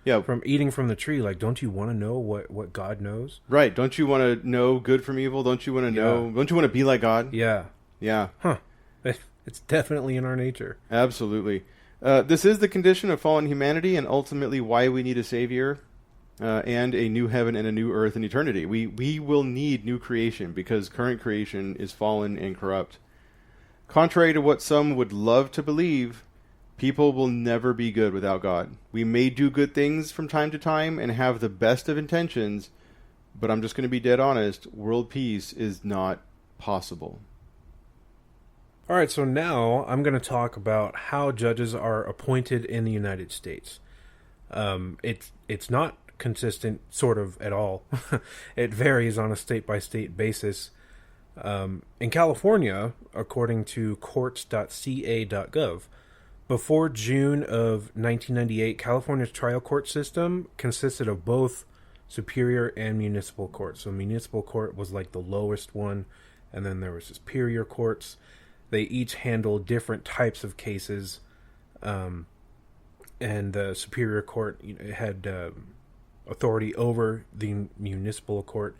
Yeah, from eating from the tree. Like, don't you want to know what God knows? Right. Don't you want to know good from evil? Don't you want to know? Don't you want to be like God? Yeah. Yeah. Huh. It's definitely in our nature. Absolutely. This is the condition of fallen humanity, and ultimately why we need a savior and a new heaven and a new earth in eternity. We will need new creation because current creation is fallen and corrupt. Contrary to what some would love to believe, people will never be good without God. We may do good things from time to time and have the best of intentions, but I'm just going to be dead honest, world peace is not possible. All right, so now I'm going to talk about how judges are appointed in the United States. It's not consistent, sort of, at all. It varies on a state-by-state basis. In California, according to courts.ca.gov, before June of 1998, California's trial court system consisted of both superior and municipal courts. So municipal court was like the lowest one, and then there was superior courts. They each handled different types of cases, and the superior court had authority over the municipal court.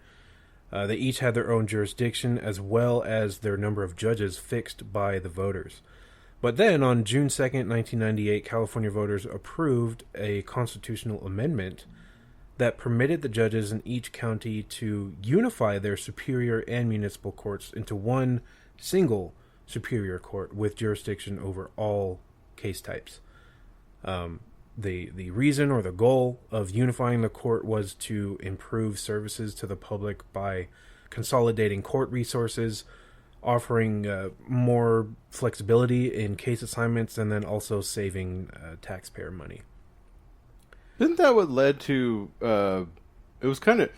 They each had their own jurisdiction as well as their number of judges fixed by the voters. But then on June 2nd, 1998, California voters approved a constitutional amendment that permitted the judges in each county to unify their superior and municipal courts into one single superior court with jurisdiction over all case types. The reason or the goal of unifying the court was to improve services to the public by consolidating court resources, offering more flexibility in case assignments, and then also saving taxpayer money. Isn't that what led to... it was kind of...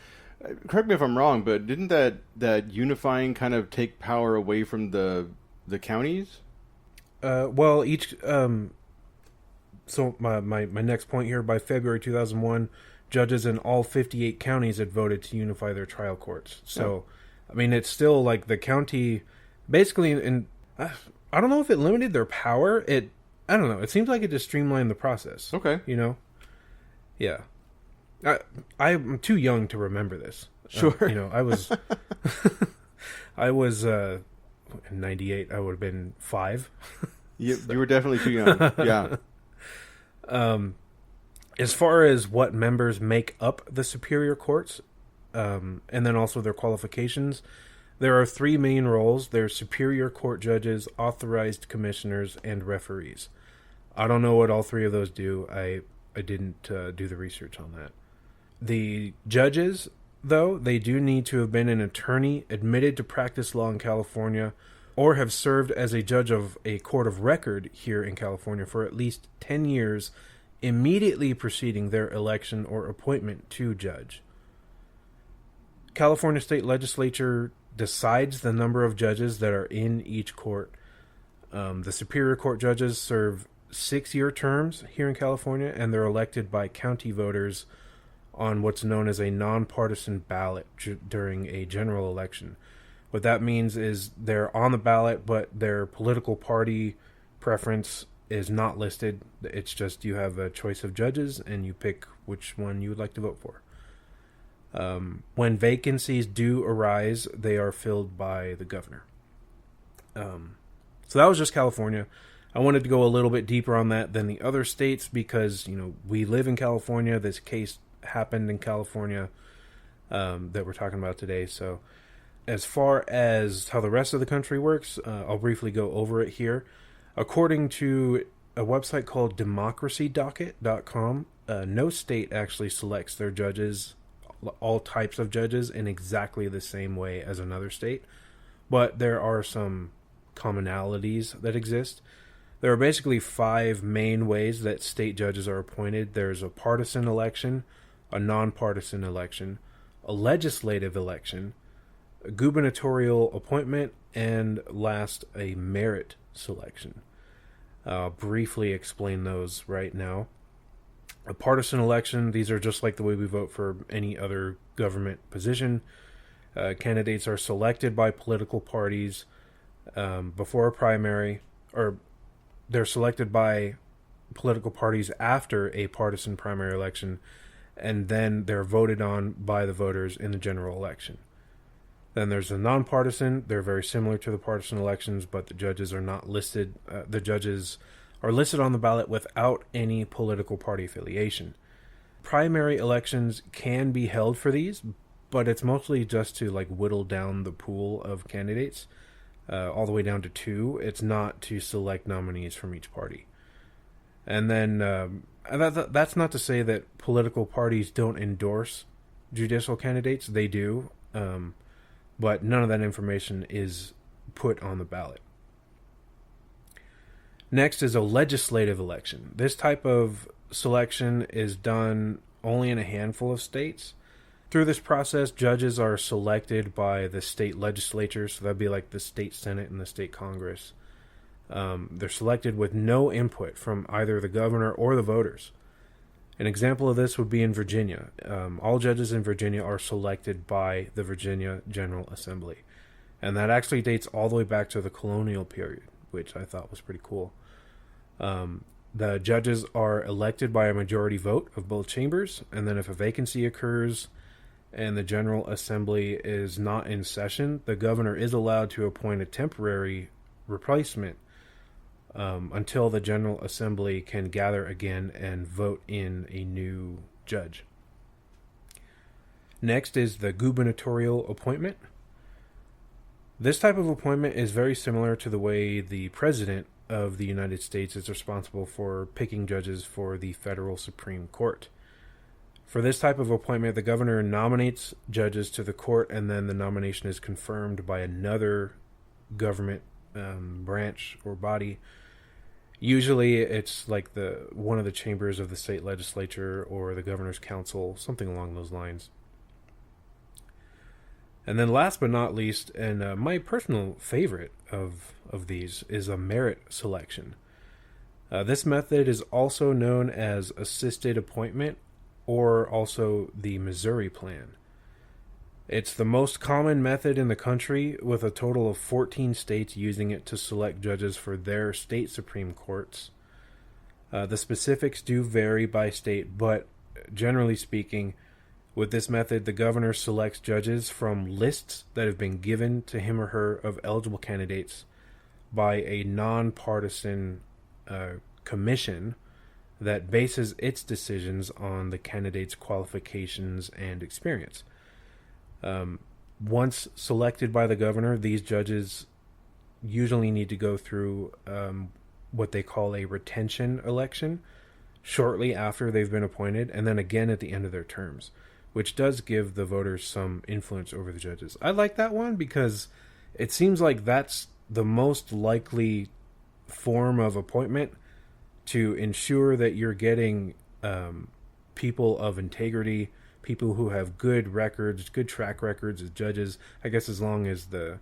Correct me if I'm wrong, but didn't that unifying kind of take power away from the counties? Well, each... So my next point here, by February 2001, judges in all 58 counties had voted to unify their trial courts. So, I mean, it's still like the county... Basically, and I don't know if it limited their power. I don't know. It seems like it just streamlined the process. Okay. You know? Yeah. I'm too young to remember this. Sure. I was... I was... in 98, I would have been 5. You were definitely too young. Yeah. As far as what members make up the superior courts, and then also their qualifications, there are 3 main roles. There's superior court judges, authorized commissioners, and referees. I don't know what all 3 of those do. I didn't do the research on that. The judges, though, they do need to have been an attorney admitted to practice law in California, or have served as a judge of a court of record here in California for at least 10 years immediately preceding their election or appointment to judge. California State Legislature decides the number of judges that are in each court. The Superior Court judges serve 6-year terms here in California, and they're elected by county voters on what's known as a nonpartisan ballot during a general election. What that means is they're on the ballot, but their political party preference is not listed. It's just you have a choice of judges, and you pick which one you would like to vote for. When vacancies do arise, they are filled by the governor. So that was just California. I wanted to go a little bit deeper on that than the other states because, we live in California. This case happened in California that we're talking about today. So as far as how the rest of the country works, I'll briefly go over it here. According to a website called democracydocket.com, no state actually selects their judges, all types of judges, in exactly the same way as another state. But there are some commonalities that exist. There are basically 5 main ways that state judges are appointed. There's a partisan election, a nonpartisan election, a legislative election, a gubernatorial appointment, and last, a merit selection. I'll briefly explain those right now. A partisan election, these are just like the way we vote for any other government position. Candidates are selected by political parties before a primary, or they're selected by political parties after a partisan primary election, and then they're voted on by the voters in the general election. Then there's a nonpartisan. They're very similar to the partisan elections, but the judges are not listed. The judges are listed on the ballot without any political party affiliation. Primary elections can be held for these, but it's mostly just to whittle down the pool of candidates all the way down to 2. It's not to select nominees from each party. And then that's not to say that political parties don't endorse judicial candidates. They do. But none of that information is put on the ballot. Next is a legislative election. This type of selection is done only in a handful of states. Through this process, judges are selected by the state legislature, so that'd be like the state Senate and the state Congress. They're selected with no input from either the governor or the voters. An example of this would be in Virginia. All judges in Virginia are selected by the Virginia General Assembly. And that actually dates all the way back to the colonial period, which I thought was pretty cool. The judges are elected by a majority vote of both chambers, and then if a vacancy occurs and the General Assembly is not in session, the governor is allowed to appoint a temporary replacement until the General Assembly can gather again and vote in a new judge. Next is the gubernatorial appointment. This type of appointment is very similar to the way the President of the United States is responsible for picking judges for the federal Supreme Court. For this type of appointment, the governor nominates judges to the court, and then the nomination is confirmed by another government branch or body. Usually it's like one of the chambers of the state legislature or the governor's council, something along those lines. And then last but not least, and my personal favorite of these, is a merit selection. This method is also known as assisted appointment, or also the Missouri Plan. It's the most common method in the country, with a total of 14 states using it to select judges for their state Supreme Courts. The specifics do vary by state, but generally speaking, with this method, the governor selects judges from lists that have been given to him or her of eligible candidates by a nonpartisan commission that bases its decisions on the candidate's qualifications and experience. Once selected by the governor, these judges usually need to go through what they call a retention election shortly after they've been appointed, and then again at the end of their terms, which does give the voters some influence over the judges. I like that one because it seems like that's the most likely form of appointment to ensure that you're getting people of integrity, people who have good records, good track records as judges. I guess as long as the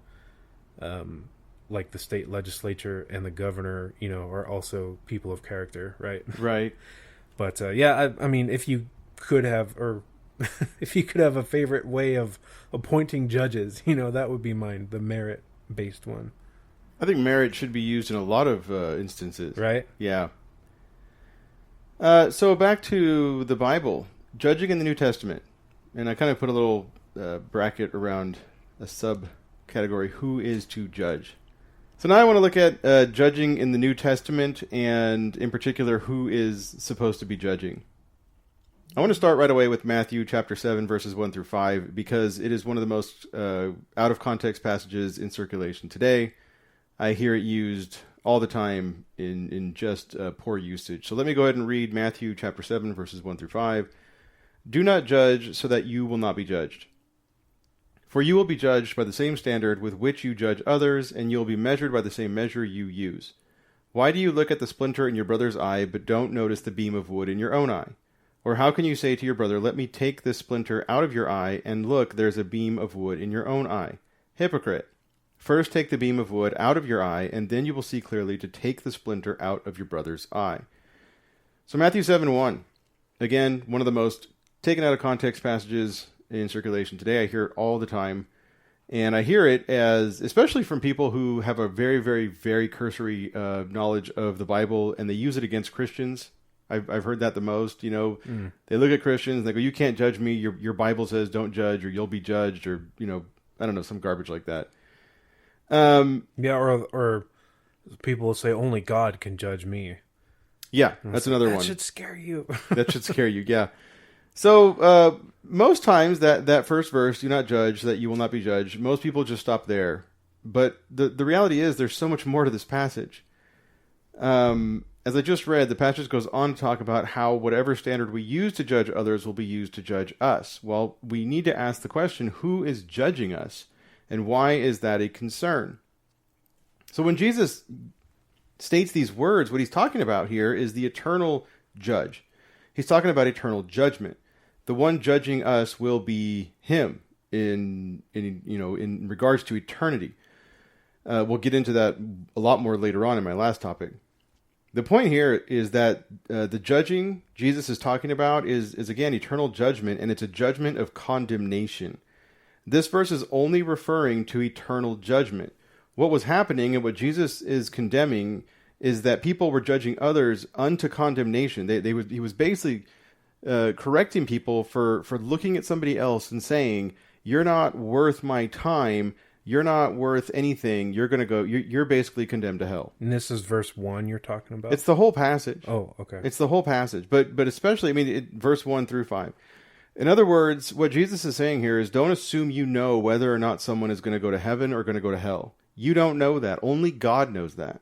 like the state legislature and the governor, are also people of character, right? Right. But I mean, if you could have, or if you could have a favorite way of appointing judges, that would be mine, the merit-based one. I think merit should be used in a lot of instances. Right? Yeah. So back to the Bible, judging in the New Testament. And I kind of put a little bracket around a subcategory, who is to judge. So now I want to look at judging in the New Testament, and in particular, who is supposed to be judging. I want to start right away with Matthew chapter 7, verses 1 through 5, because it is one of the most out-of-context passages in circulation today. I hear it used all the time in just poor usage. So let me go ahead and read Matthew chapter 7, verses 1 through 5. Do not judge so that you will not be judged. For you will be judged by the same standard with which you judge others, and you will be measured by the same measure you use. Why do you look at the splinter in your brother's eye, but don't notice the beam of wood in your own eye? Or how can you say to your brother, let me take this splinter out of your eye, and look, there's a beam of wood in your own eye? Hypocrite! First take the beam of wood out of your eye, and then you will see clearly to take the splinter out of your brother's eye. So Matthew 7:1, again, one of the most taken out of context passages in circulation today. I hear it all the time. And I hear it as, especially from people who have a very, very, very cursory knowledge of the Bible, and they use it against Christians. I've heard that the most. They look at Christians and they go, you can't judge me. Your Bible says don't judge, or you'll be judged, or, I don't know, some garbage like that. Or people will say only God can judge me. Yeah, that's another one. That should scare you. That should scare you, yeah. So, most times that first verse, do not judge, that you will not be judged, most people just stop there. But the reality is there's so much more to this passage. As I just read, the passage goes on to talk about how whatever standard we use to judge others will be used to judge us. Well, we need to ask the question, who is judging us? And why is that a concern? So when Jesus states these words, what he's talking about here is the eternal judge. He's talking about eternal judgment. The one judging us will be him in regards to eternity. We'll get into that a lot more later on in my last topic. The point here is that the judging Jesus is talking about is again eternal judgment, and it's a judgment of condemnation. This verse is only referring to eternal judgment. What was happening and what Jesus is condemning is that people were judging others unto condemnation. He was basically correcting people for looking at somebody else and saying, you're not worth my time. You're not worth anything. You're going to go, you're basically condemned to hell. And this is verse 1 you're talking about? It's the whole passage. Oh, okay. It's the whole passage. But especially, verse 1 through 5. In other words, what Jesus is saying here is don't assume you know whether or not someone is going to go to heaven or going to go to hell. You don't know that. Only God knows that.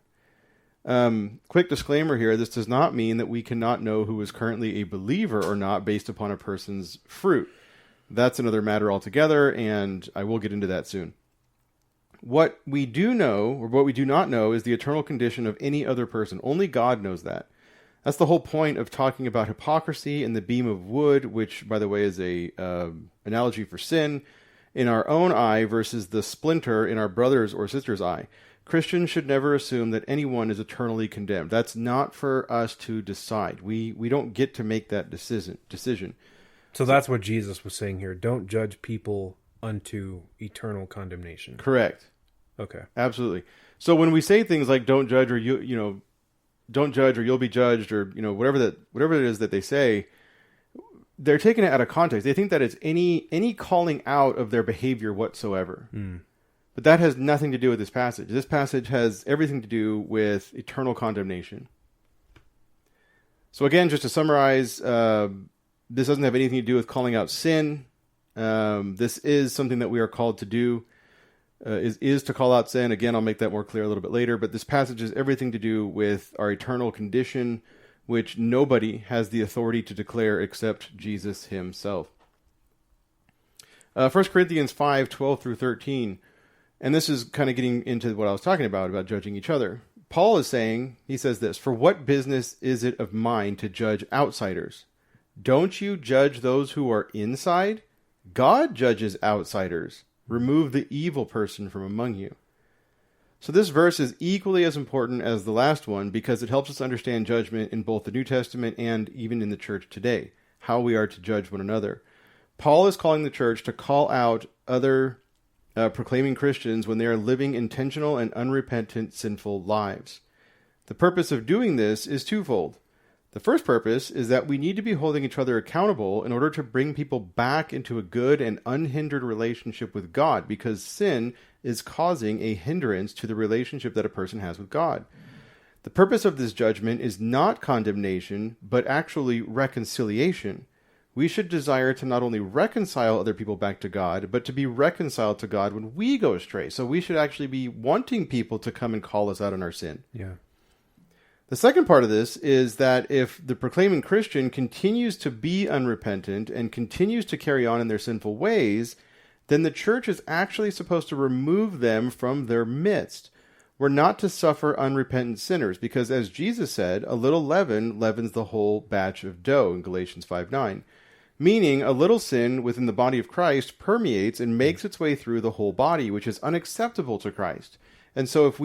Quick disclaimer here, this does not mean that we cannot know who is currently a believer or not based upon a person's fruit. That's another matter altogether, and I will get into that soon. What we do know, or what we do not know, is the eternal condition of any other person. Only God knows that. That's the whole point of talking about hypocrisy and the beam of wood, which, by the way, is a analogy for sin, in our own eye versus the splinter in our brother's or sister's eye. Christians should never assume that anyone is eternally condemned. That's not for us to decide. We don't get to make that decision. So that's what Jesus was saying here. Don't judge people unto eternal condemnation. Correct. Okay. Absolutely. So when we say things like don't judge, or don't judge or you'll be judged, or whatever it is that they say, they're taking it out of context. They think that it's any calling out of their behavior whatsoever. But that has nothing to do with this passage. This passage has everything to do with eternal condemnation. So again, just to summarize, this doesn't have anything to do with calling out sin. This is something that we are called to do, is to call out sin. Again, I'll make that more clear a little bit later. But this passage has everything to do with our eternal condition, which nobody has the authority to declare except Jesus himself. 1 Corinthians 5:12 through 13. And this is kind of getting into what I was talking about judging each other. Paul is saying, he says this, "For what business is it of mine to judge outsiders? Don't you judge those who are inside? God judges outsiders. Remove the evil person from among you." So this verse is equally as important as the last one because it helps us understand judgment in both the New Testament and even in the church today, how we are to judge one another. Paul is calling the church to call out other proclaiming Christians when they are living intentional and unrepentant sinful lives. The purpose of doing this is twofold. The first purpose is that we need to be holding each other accountable in order to bring people back into a good and unhindered relationship with God, because sin is causing a hindrance to the relationship that a person has with God. The purpose of this judgment is not condemnation, but actually reconciliation. We should desire to not only reconcile other people back to God, but to be reconciled to God when we go astray. So we should actually be wanting people to come and call us out on our sin. Yeah. The second part of this is that if the proclaiming Christian continues to be unrepentant and continues to carry on in their sinful ways, then the church is actually supposed to remove them from their midst. We're not to suffer unrepentant sinners because, as Jesus said, a little leaven leavens the whole batch of dough in Galatians 5:9. Meaning, a little sin within the body of Christ permeates and makes its way through the whole body, which is unacceptable to Christ. And so if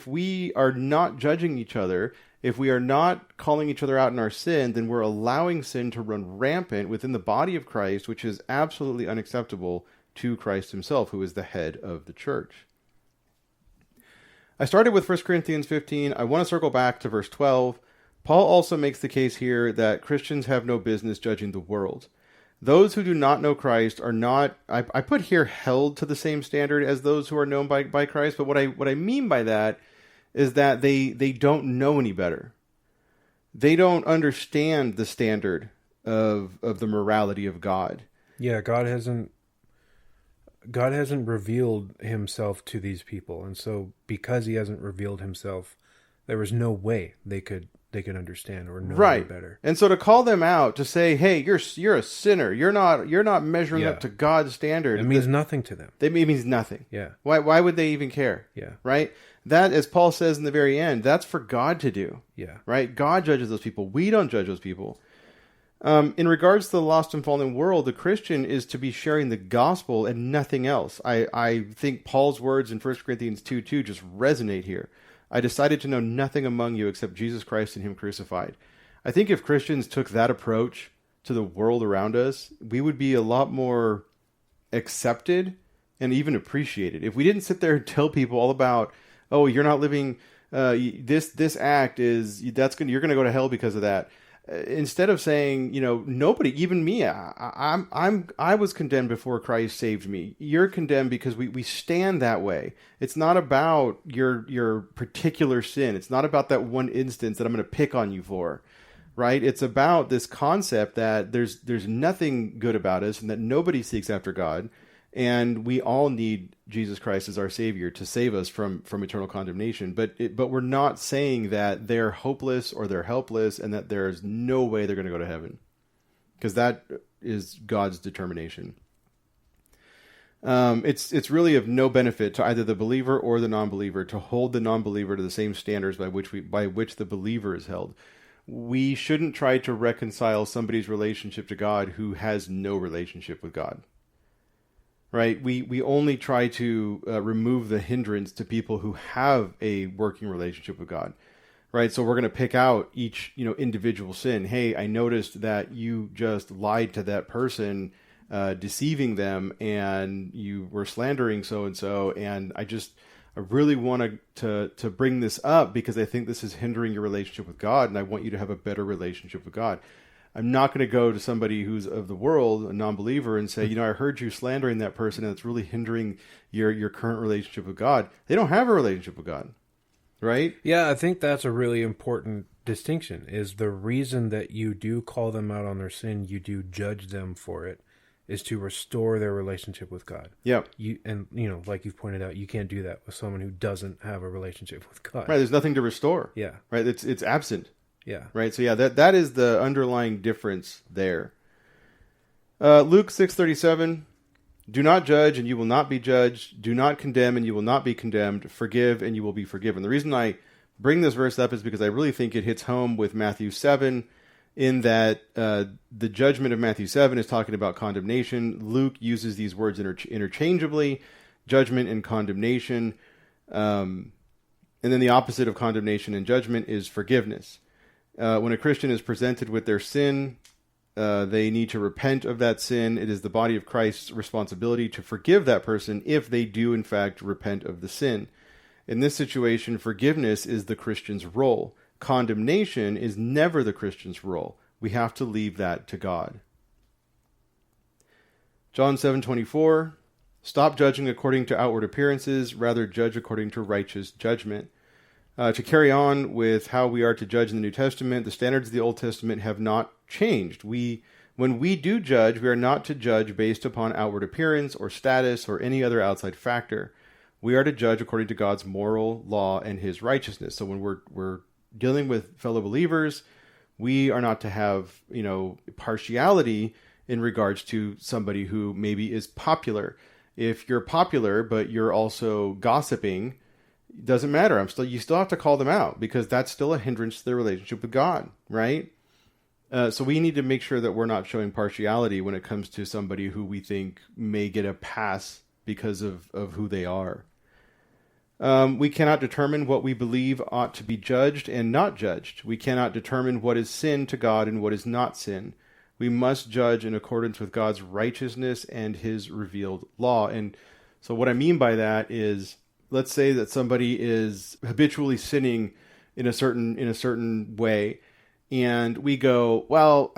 we are not judging each other, if we are not calling each other out in our sin, then we're allowing sin to run rampant within the body of Christ, which is absolutely unacceptable to Christ himself, who is the head of the church. I started with 1 Corinthians 15. I want to circle back to verse 12. Paul also makes the case here that Christians have no business judging the world. Those who do not know Christ are not, I put here, held to the same standard as those who are known by Christ. But what I mean by that is that they don't know any better. They don't understand the standard of the morality of God. Yeah, God hasn't revealed himself to these people. And so because he hasn't revealed himself, there was no way they could understand or know any better. And so to call them out, to say, hey, you're a sinner. You're not measuring up to God's standard. It means nothing to them. It means nothing. Yeah. Why would they even care? Yeah. Right? That, as Paul says in the very end, that's for God to do. Yeah. Right? God judges those people. We don't judge those people. In regards to the lost and fallen world, the Christian is to be sharing the gospel and nothing else. I think Paul's words in 1 Corinthians 2:2 just resonate here. I decided to know nothing among you except Jesus Christ and him crucified. I think if Christians took that approach to the world around us, we would be a lot more accepted and even appreciated. If we didn't sit there and tell people all about, oh, you're not living, this act is, you're going to go to hell because of that. Instead of saying, nobody, even me, I was condemned before Christ saved me. You're condemned because we stand that way. It's not about your particular sin. It's not about that one instance that I'm going to pick on you for, right? It's about this concept that there's nothing good about us and that nobody seeks after God. And we all need Jesus Christ as our Savior to save us from eternal condemnation. But we're not saying that they're hopeless or they're helpless and that there's no way they're going to go to heaven. Because that is God's determination. It's really of no benefit to either the believer or the non-believer to hold the non-believer to the same standards by which the believer is held. We shouldn't try to reconcile somebody's relationship to God who has no relationship with God. Right? We only try to remove the hindrance to people who have a working relationship with God. Right? So we're going to pick out each, individual sin. Hey, I noticed that you just lied to that person, deceiving them, and you were slandering so-and-so, and I really want to bring this up because I think this is hindering your relationship with God, and I want you to have a better relationship with God. I'm not going to go to somebody who's of the world, a non-believer, and say, I heard you slandering that person and it's really hindering your current relationship with God. They don't have a relationship with God, right? Yeah, I think that's a really important distinction, is the reason that you do call them out on their sin, you do judge them for it, is to restore their relationship with God. Yeah. Like you've pointed out, you can't do that with someone who doesn't have a relationship with God. Right, there's nothing to restore. Yeah. Right, it's absent. Yeah. Right. So that is the underlying difference there. Luke 6:37. Do not judge and you will not be judged. Do not condemn and you will not be condemned. Forgive and you will be forgiven. The reason I bring this verse up is because I really think it hits home with Matthew 7 in that the judgment of Matthew 7 is talking about condemnation. Luke uses these words interchangeably, judgment and condemnation. And then the opposite of condemnation and judgment is forgiveness. When a Christian is presented with their sin, they need to repent of that sin. It is the body of Christ's responsibility to forgive that person if they do, in fact, repent of the sin. In this situation, forgiveness is the Christian's role. Condemnation is never the Christian's role. We have to leave that to God. John 7:24, stop judging according to outward appearances, rather judge according to righteous judgment. To carry on with how we are to judge in the New Testament, the standards of the Old Testament have not changed. When we do judge, we are not to judge based upon outward appearance or status or any other outside factor. We are to judge according to God's moral law and his righteousness. So when we're dealing with fellow believers, we are not to have, partiality in regards to somebody who maybe is popular. If you're popular, but you're also gossiping, it doesn't matter. You still have to call them out because that's still a hindrance to their relationship with God, right? So we need to make sure that we're not showing partiality when it comes to somebody who we think may get a pass because of who they are. We cannot determine what we believe ought to be judged and not judged. We cannot determine what is sin to God and what is not sin. We must judge in accordance with God's righteousness and his revealed law. And so what I mean by that is, let's say that somebody is habitually sinning in a certain way, and we go, well,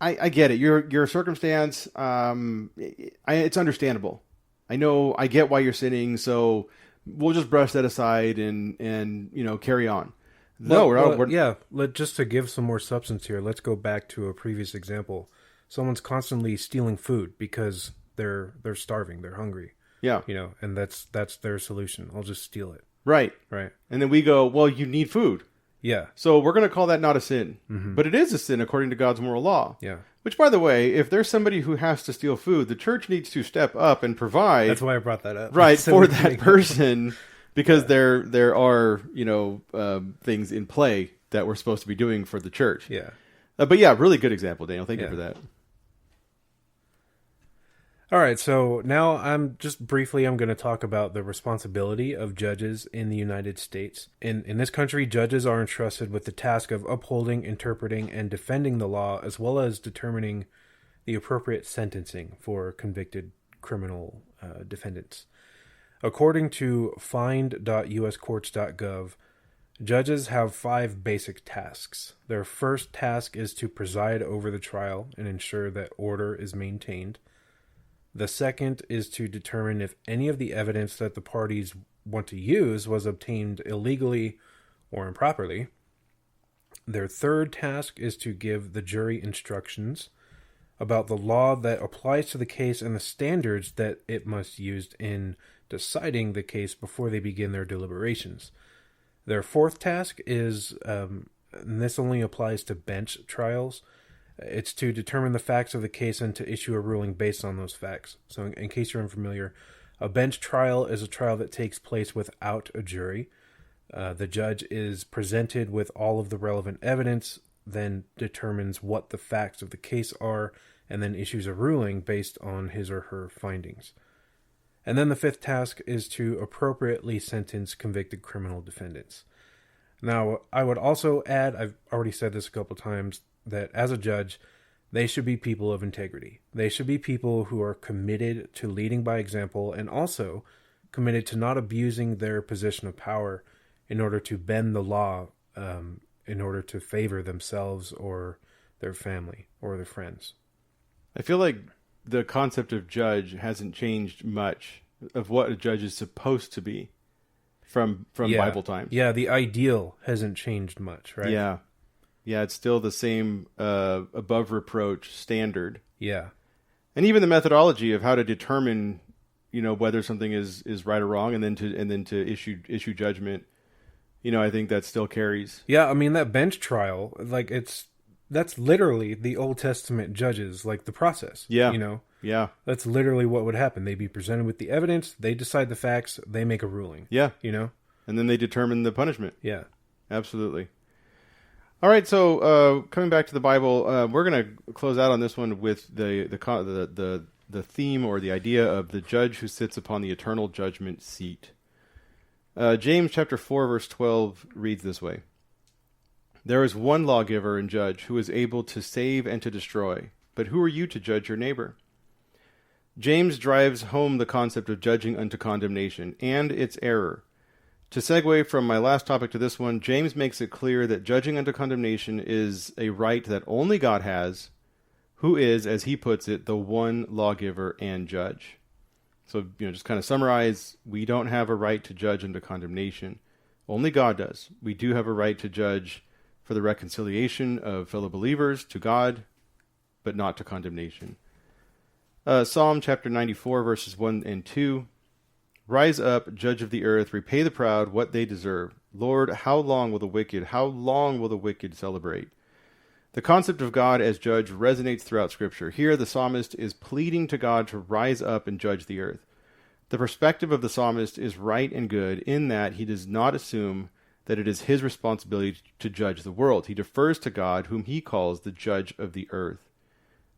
I get it. Your circumstance, it's understandable. I get why you're sinning, so we'll just brush that aside and carry on. Just to give some more substance here, let's go back to a previous example. Someone's constantly stealing food because they're starving, they're hungry. Yeah. And that's their solution. I'll just steal it. Right. Right. And then we go, well, you need food. Yeah. So we're going to call that not a sin. Mm-hmm. But it is a sin according to God's moral law. Yeah. Which, by the way, if there's somebody who has to steal food, the church needs to step up and provide. That's why I brought that up. Right, for that person, because there are, things in play that we're supposed to be doing for the church. Yeah. But yeah, really good example, Daniel. Thank you for that. All right, so now I'm going to talk about the responsibility of judges in the United States. In this country, judges are entrusted with the task of upholding, interpreting, and defending the law, as well as determining the appropriate sentencing for convicted criminal defendants. According to find.uscourts.gov, judges have 5 basic tasks. Their first task is to preside over the trial and ensure that order is maintained. The second is to determine if any of the evidence that the parties want to use was obtained illegally or improperly. Their third task is to give the jury instructions about the law that applies to the case and the standards that it must use in deciding the case before they begin their deliberations. Their fourth task is, and this only applies to bench trials, it's to determine the facts of the case and to issue a ruling based on those facts. So in case you're unfamiliar, a bench trial is a trial that takes place without a jury. The judge is presented with all of the relevant evidence, then determines what the facts of the case are, and then issues a ruling based on his or her findings. And then the fifth task is to appropriately sentence convicted criminal defendants. Now, I would also add, I've already said this a couple times, that as a judge, they should be people of integrity. They should be people who are committed to leading by example and also committed to not abusing their position of power in order to bend the law in order to favor themselves or their family or their friends. I feel like the concept of judge hasn't changed much of what a judge is supposed to be from Bible times. Yeah, the ideal hasn't changed much, right? Yeah, it's still the same above reproach standard. Yeah. And even the methodology of how to determine, whether something is right or wrong, and then to issue judgment, I think that still carries. Yeah, I mean that bench trial, that's literally the Old Testament judges, like the process. Yeah. Yeah. That's literally what would happen. They'd be presented with the evidence, they decide the facts, they make a ruling. Yeah. And then they determine the punishment. Yeah. Absolutely. All right, so coming back to the Bible, we're going to close out on this one with the theme or the idea of the judge who sits upon the eternal judgment seat. James chapter 4, verse 12 reads this way. There is one lawgiver and judge who is able to save and to destroy. But who are you to judge your neighbor? James drives home the concept of judging unto condemnation and its error. To segue from my last topic to this one, James makes it clear that judging unto condemnation is a right that only God has, who is, as he puts it, the one lawgiver and judge. So, just kind of summarize, we don't have a right to judge unto condemnation. Only God does. We do have a right to judge for the reconciliation of fellow believers to God, but not to condemnation. Psalm chapter 94, verses 1 and 2. Rise up, judge of the earth, repay the proud what they deserve. Lord, how long will the wicked celebrate? The concept of God as judge resonates throughout Scripture. Here, the psalmist is pleading to God to rise up and judge the earth. The perspective of the psalmist is right and good in that he does not assume that it is his responsibility to judge the world. He defers to God, whom he calls the judge of the earth.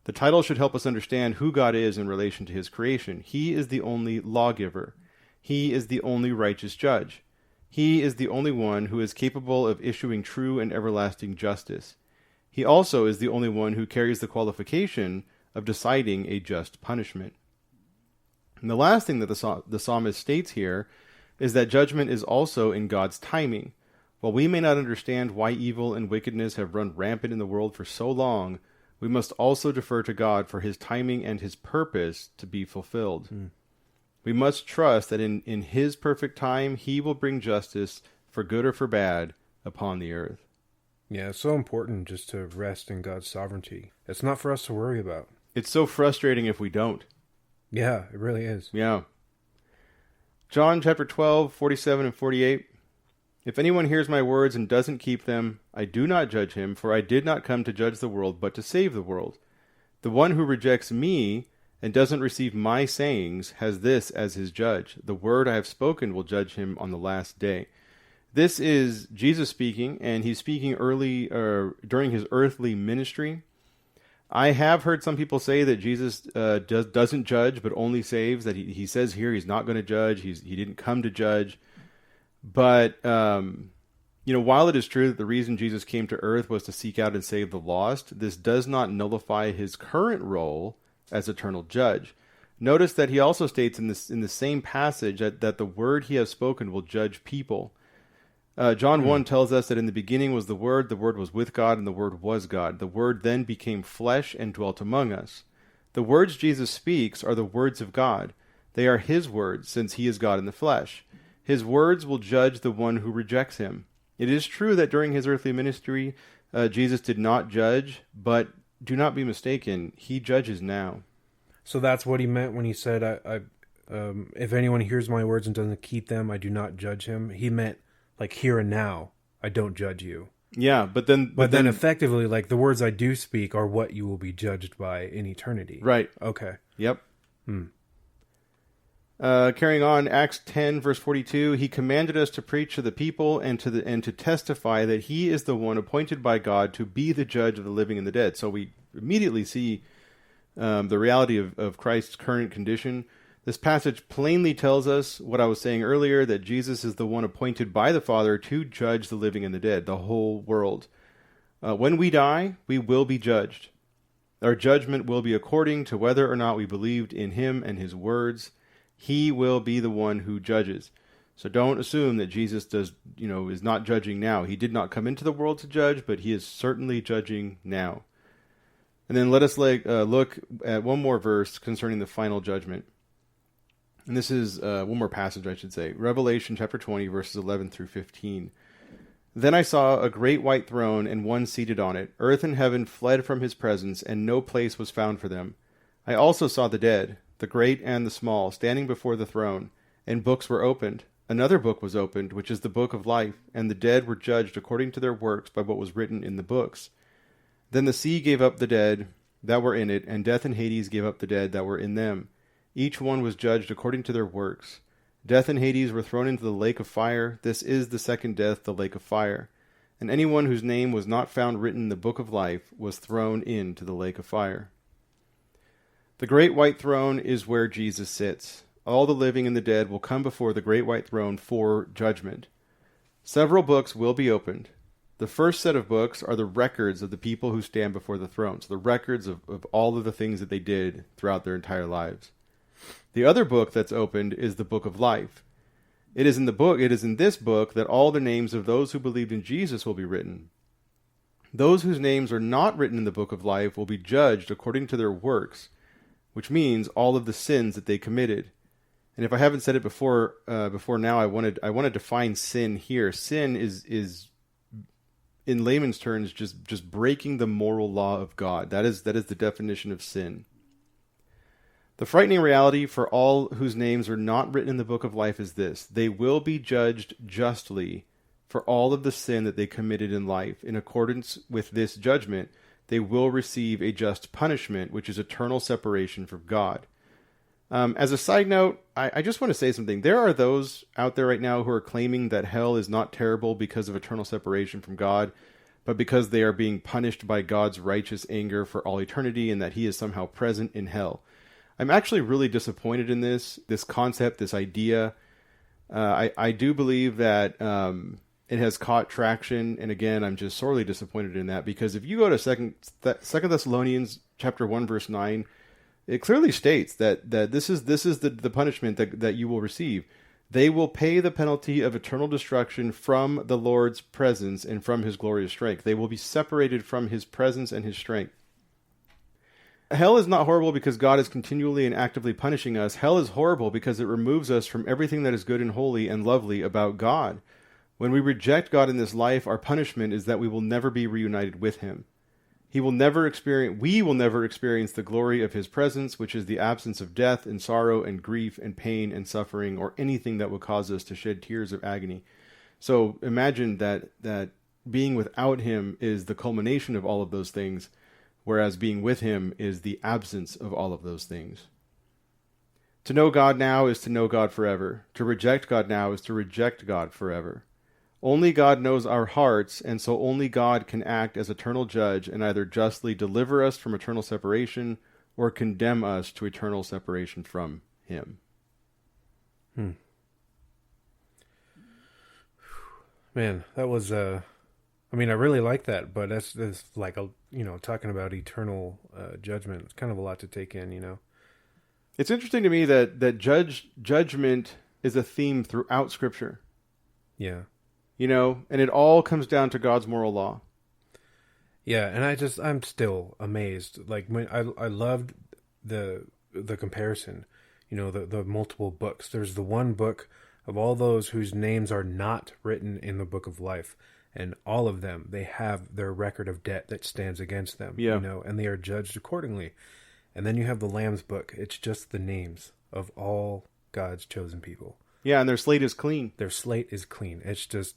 The title should help us understand who God is in relation to his creation. He is the only lawgiver. He is the only righteous judge. He is the only one who is capable of issuing true and everlasting justice. He also is the only one who carries the qualification of deciding a just punishment. And the last thing that the psalmist states here is that judgment is also in God's timing. While we may not understand why evil and wickedness have run rampant in the world for so long, we must also defer to God for his timing and his purpose to be fulfilled. We must trust that in his perfect time, he will bring justice for good or for bad upon the earth. Yeah, it's so important just to rest in God's sovereignty. It's not for us to worry about. It's so frustrating if we don't. Yeah, it really is. Yeah. John chapter 12, 47 and 48. If anyone hears my words and doesn't keep them, I do not judge him, for I did not come to judge the world, but to save the world. The one who rejects me and doesn't receive my sayings has this as his judge. The word I have spoken will judge him on the last day. This is Jesus speaking, and he's speaking during his earthly ministry. I have heard some people say that Jesus doesn't judge, but only saves, that he says here he's not going to judge, he didn't come to judge. But, while it is true that the reason Jesus came to earth was to seek out and save the lost, this does not nullify his current role as eternal judge. Notice that he also states in the same passage that the word he has spoken will judge people. John 1 tells us that in the beginning was the Word was with God, and the Word was God. The Word then became flesh and dwelt among us. The words Jesus speaks are the words of God. They are his words, since he is God in the flesh. His words will judge the one who rejects him. It is true that during his earthly ministry, Jesus did not judge, but do not be mistaken, he judges now. So that's what he meant when he said, if anyone hears my words and doesn't keep them, I do not judge him. He meant, like, here and now, I don't judge you. Yeah, but then effectively, like, the words I do speak are what you will be judged by in eternity. Right. Okay. Yep. Carrying on, Acts 10, verse 42, he commanded us to preach to the people and to testify that he is the one appointed by God to be the judge of the living and the dead. So we immediately see the reality of Christ's current condition. This passage plainly tells us what I was saying earlier, that Jesus is the one appointed by the Father to judge the living and the dead, the whole world. When we die, we will be judged. Our judgment will be according to whether or not we believed in him and his words. He will be the one who judges. So don't assume that Jesus is not judging now. He did not come into the world to judge, but he is certainly judging now. And then let us look at one more verse concerning the final judgment. And this is one more passage, I should say. Revelation chapter 20, verses 11 through 15. Then I saw a great white throne and one seated on it. Earth and heaven fled from his presence, and no place was found for them. I also saw the dead, the great and the small, standing before the throne, and books were opened. Another book was opened, which is the book of life, and the dead were judged according to their works by what was written in the books. Then the sea gave up the dead that were in it, and death and Hades gave up the dead that were in them. Each one was judged according to their works. Death and Hades were thrown into the lake of fire. This is the second death, the lake of fire. And anyone whose name was not found written in the book of life was thrown into the lake of fire. The great white throne is where Jesus sits. all the living and the dead will come before the great white throne for judgment. Several books will be opened. The first set of books are the records of the people who stand before the throne, so the records of all of the things that they did throughout their entire lives. The other book that's opened is the book of life. It is in this book that all the names of those who believed in Jesus will be written. Those whose names are not written in the book of life will be judged according to their works, which means all of the sins that they committed. And if I haven't said it before now, I want to define sin here. Sin is in layman's terms just breaking the moral law of God. That is the definition of sin. The frightening reality for all whose names are not written in the book of life is this: they will be judged justly for all of the sin that they committed in life. In accordance with this judgment, they will receive a just punishment, which is eternal separation from God. As a side note, I just want to say something. There are those out there right now who are claiming that hell is not terrible because of eternal separation from God, but because they are being punished by God's righteous anger for all eternity, and that he is somehow present in hell. I'm actually really disappointed in this concept, this idea. I do believe that it has caught traction, and again, I'm just sorely disappointed in that, because if you go to Second Thessalonians chapter 1 verse 9, it clearly states that this is the punishment that you will receive. They will pay the penalty of eternal destruction from the Lord's presence and from his glorious strength. They will be separated from his presence and his strength. Hell is not horrible because God is continually and actively punishing us. Hell is horrible because it removes us from everything that is good and holy and lovely about God. When we reject God in this life, our punishment is that we will never be reunited with him. We will never experience the glory of his presence, which is the absence of death and sorrow and grief and pain and suffering, or anything that would cause us to shed tears of agony. So imagine that being without him is the culmination of all of those things, whereas being with him is the absence of all of those things. To know God now is to know God forever. To reject God now is to reject God forever. Only God knows our hearts, and so only God can act as eternal judge and either justly deliver us from eternal separation or condemn us to eternal separation from him. Man, that was I really like that, but that's like talking about eternal judgment. It's kind of a lot to take in, It's interesting to me that judgment is a theme throughout Scripture. Yeah. And it all comes down to God's moral law. Yeah, and I'm still amazed. Like, when I loved the comparison, the multiple books. There's the one book of all those whose names are not written in the book of life, and all of them, they have their record of debt that stands against them, and they are judged accordingly. And then you have the Lamb's book. It's just the names of all God's chosen people. Yeah, and their slate is clean. Their slate is clean. It's just,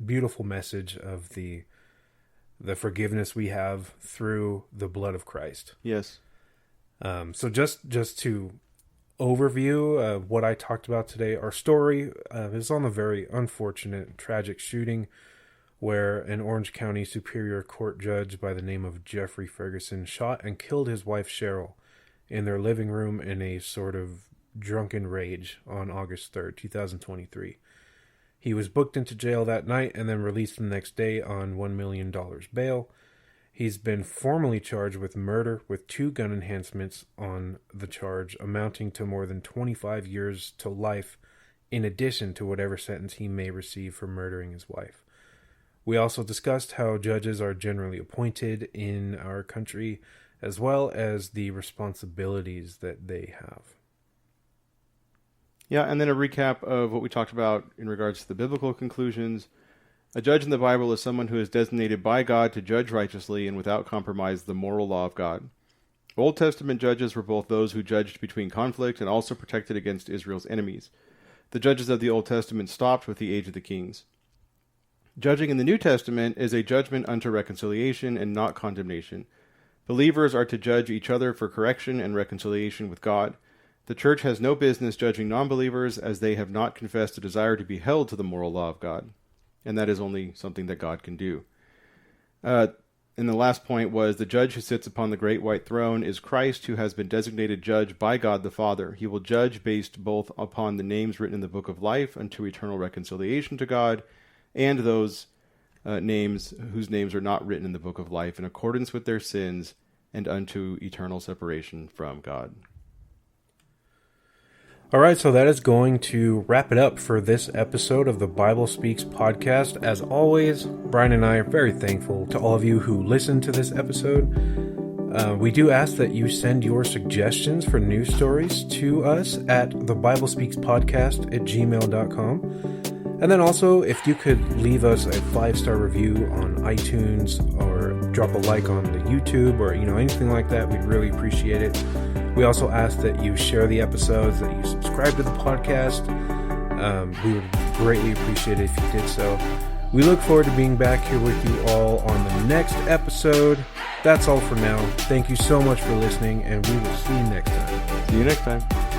beautiful message of the forgiveness we have through the blood of Christ. Yes. So just to overview what I talked about today, our story is on the very unfortunate, tragic shooting where an Orange County Superior Court judge by the name of Jeffrey Ferguson shot and killed his wife Cheryl in their living room in a sort of drunken rage on August 3rd, 2023. He was booked into jail that night and then released the next day on $1 million bail. He's been formally charged with murder with 2 gun enhancements on the charge, amounting to more than 25 years to life, in addition to whatever sentence he may receive for murdering his wife. We also discussed how judges are generally appointed in our country, as well as the responsibilities that they have. Yeah, and then a recap of what we talked about in regards to the biblical conclusions. A judge in the Bible is someone who is designated by God to judge righteously and without compromise the moral law of God. Old Testament judges were both those who judged between conflict and also protected against Israel's enemies. The judges of the Old Testament stopped with the age of the kings. Judging in the New Testament is a judgment unto reconciliation and not condemnation. Believers are to judge each other for correction and reconciliation with God. The church has no business judging non-believers, as they have not confessed a desire to be held to the moral law of God. And that is only something that God can do. And the last point was, the judge who sits upon the great white throne is Christ, who has been designated judge by God the Father. He will judge based both upon the names written in the book of life unto eternal reconciliation to God, and those names whose names are not written in the book of life in accordance with their sins and unto eternal separation from God. All right, so that is going to wrap it up for this episode of the Bible Speaks podcast. As always, Brian and I are very thankful to all of you who listened to this episode. We do ask that you send your suggestions for news stories to us at thebiblespeakspodcast@gmail.com. And then also, if you could leave us a 5-star review on iTunes or drop a like on the YouTube or, anything like that, we'd really appreciate it. We also ask that you share the episodes, that you subscribe to the podcast. We would greatly appreciate it if you did so. We look forward to being back here with you all on the next episode. That's all for now. Thank you so much for listening, and we will see you next time. See you next time.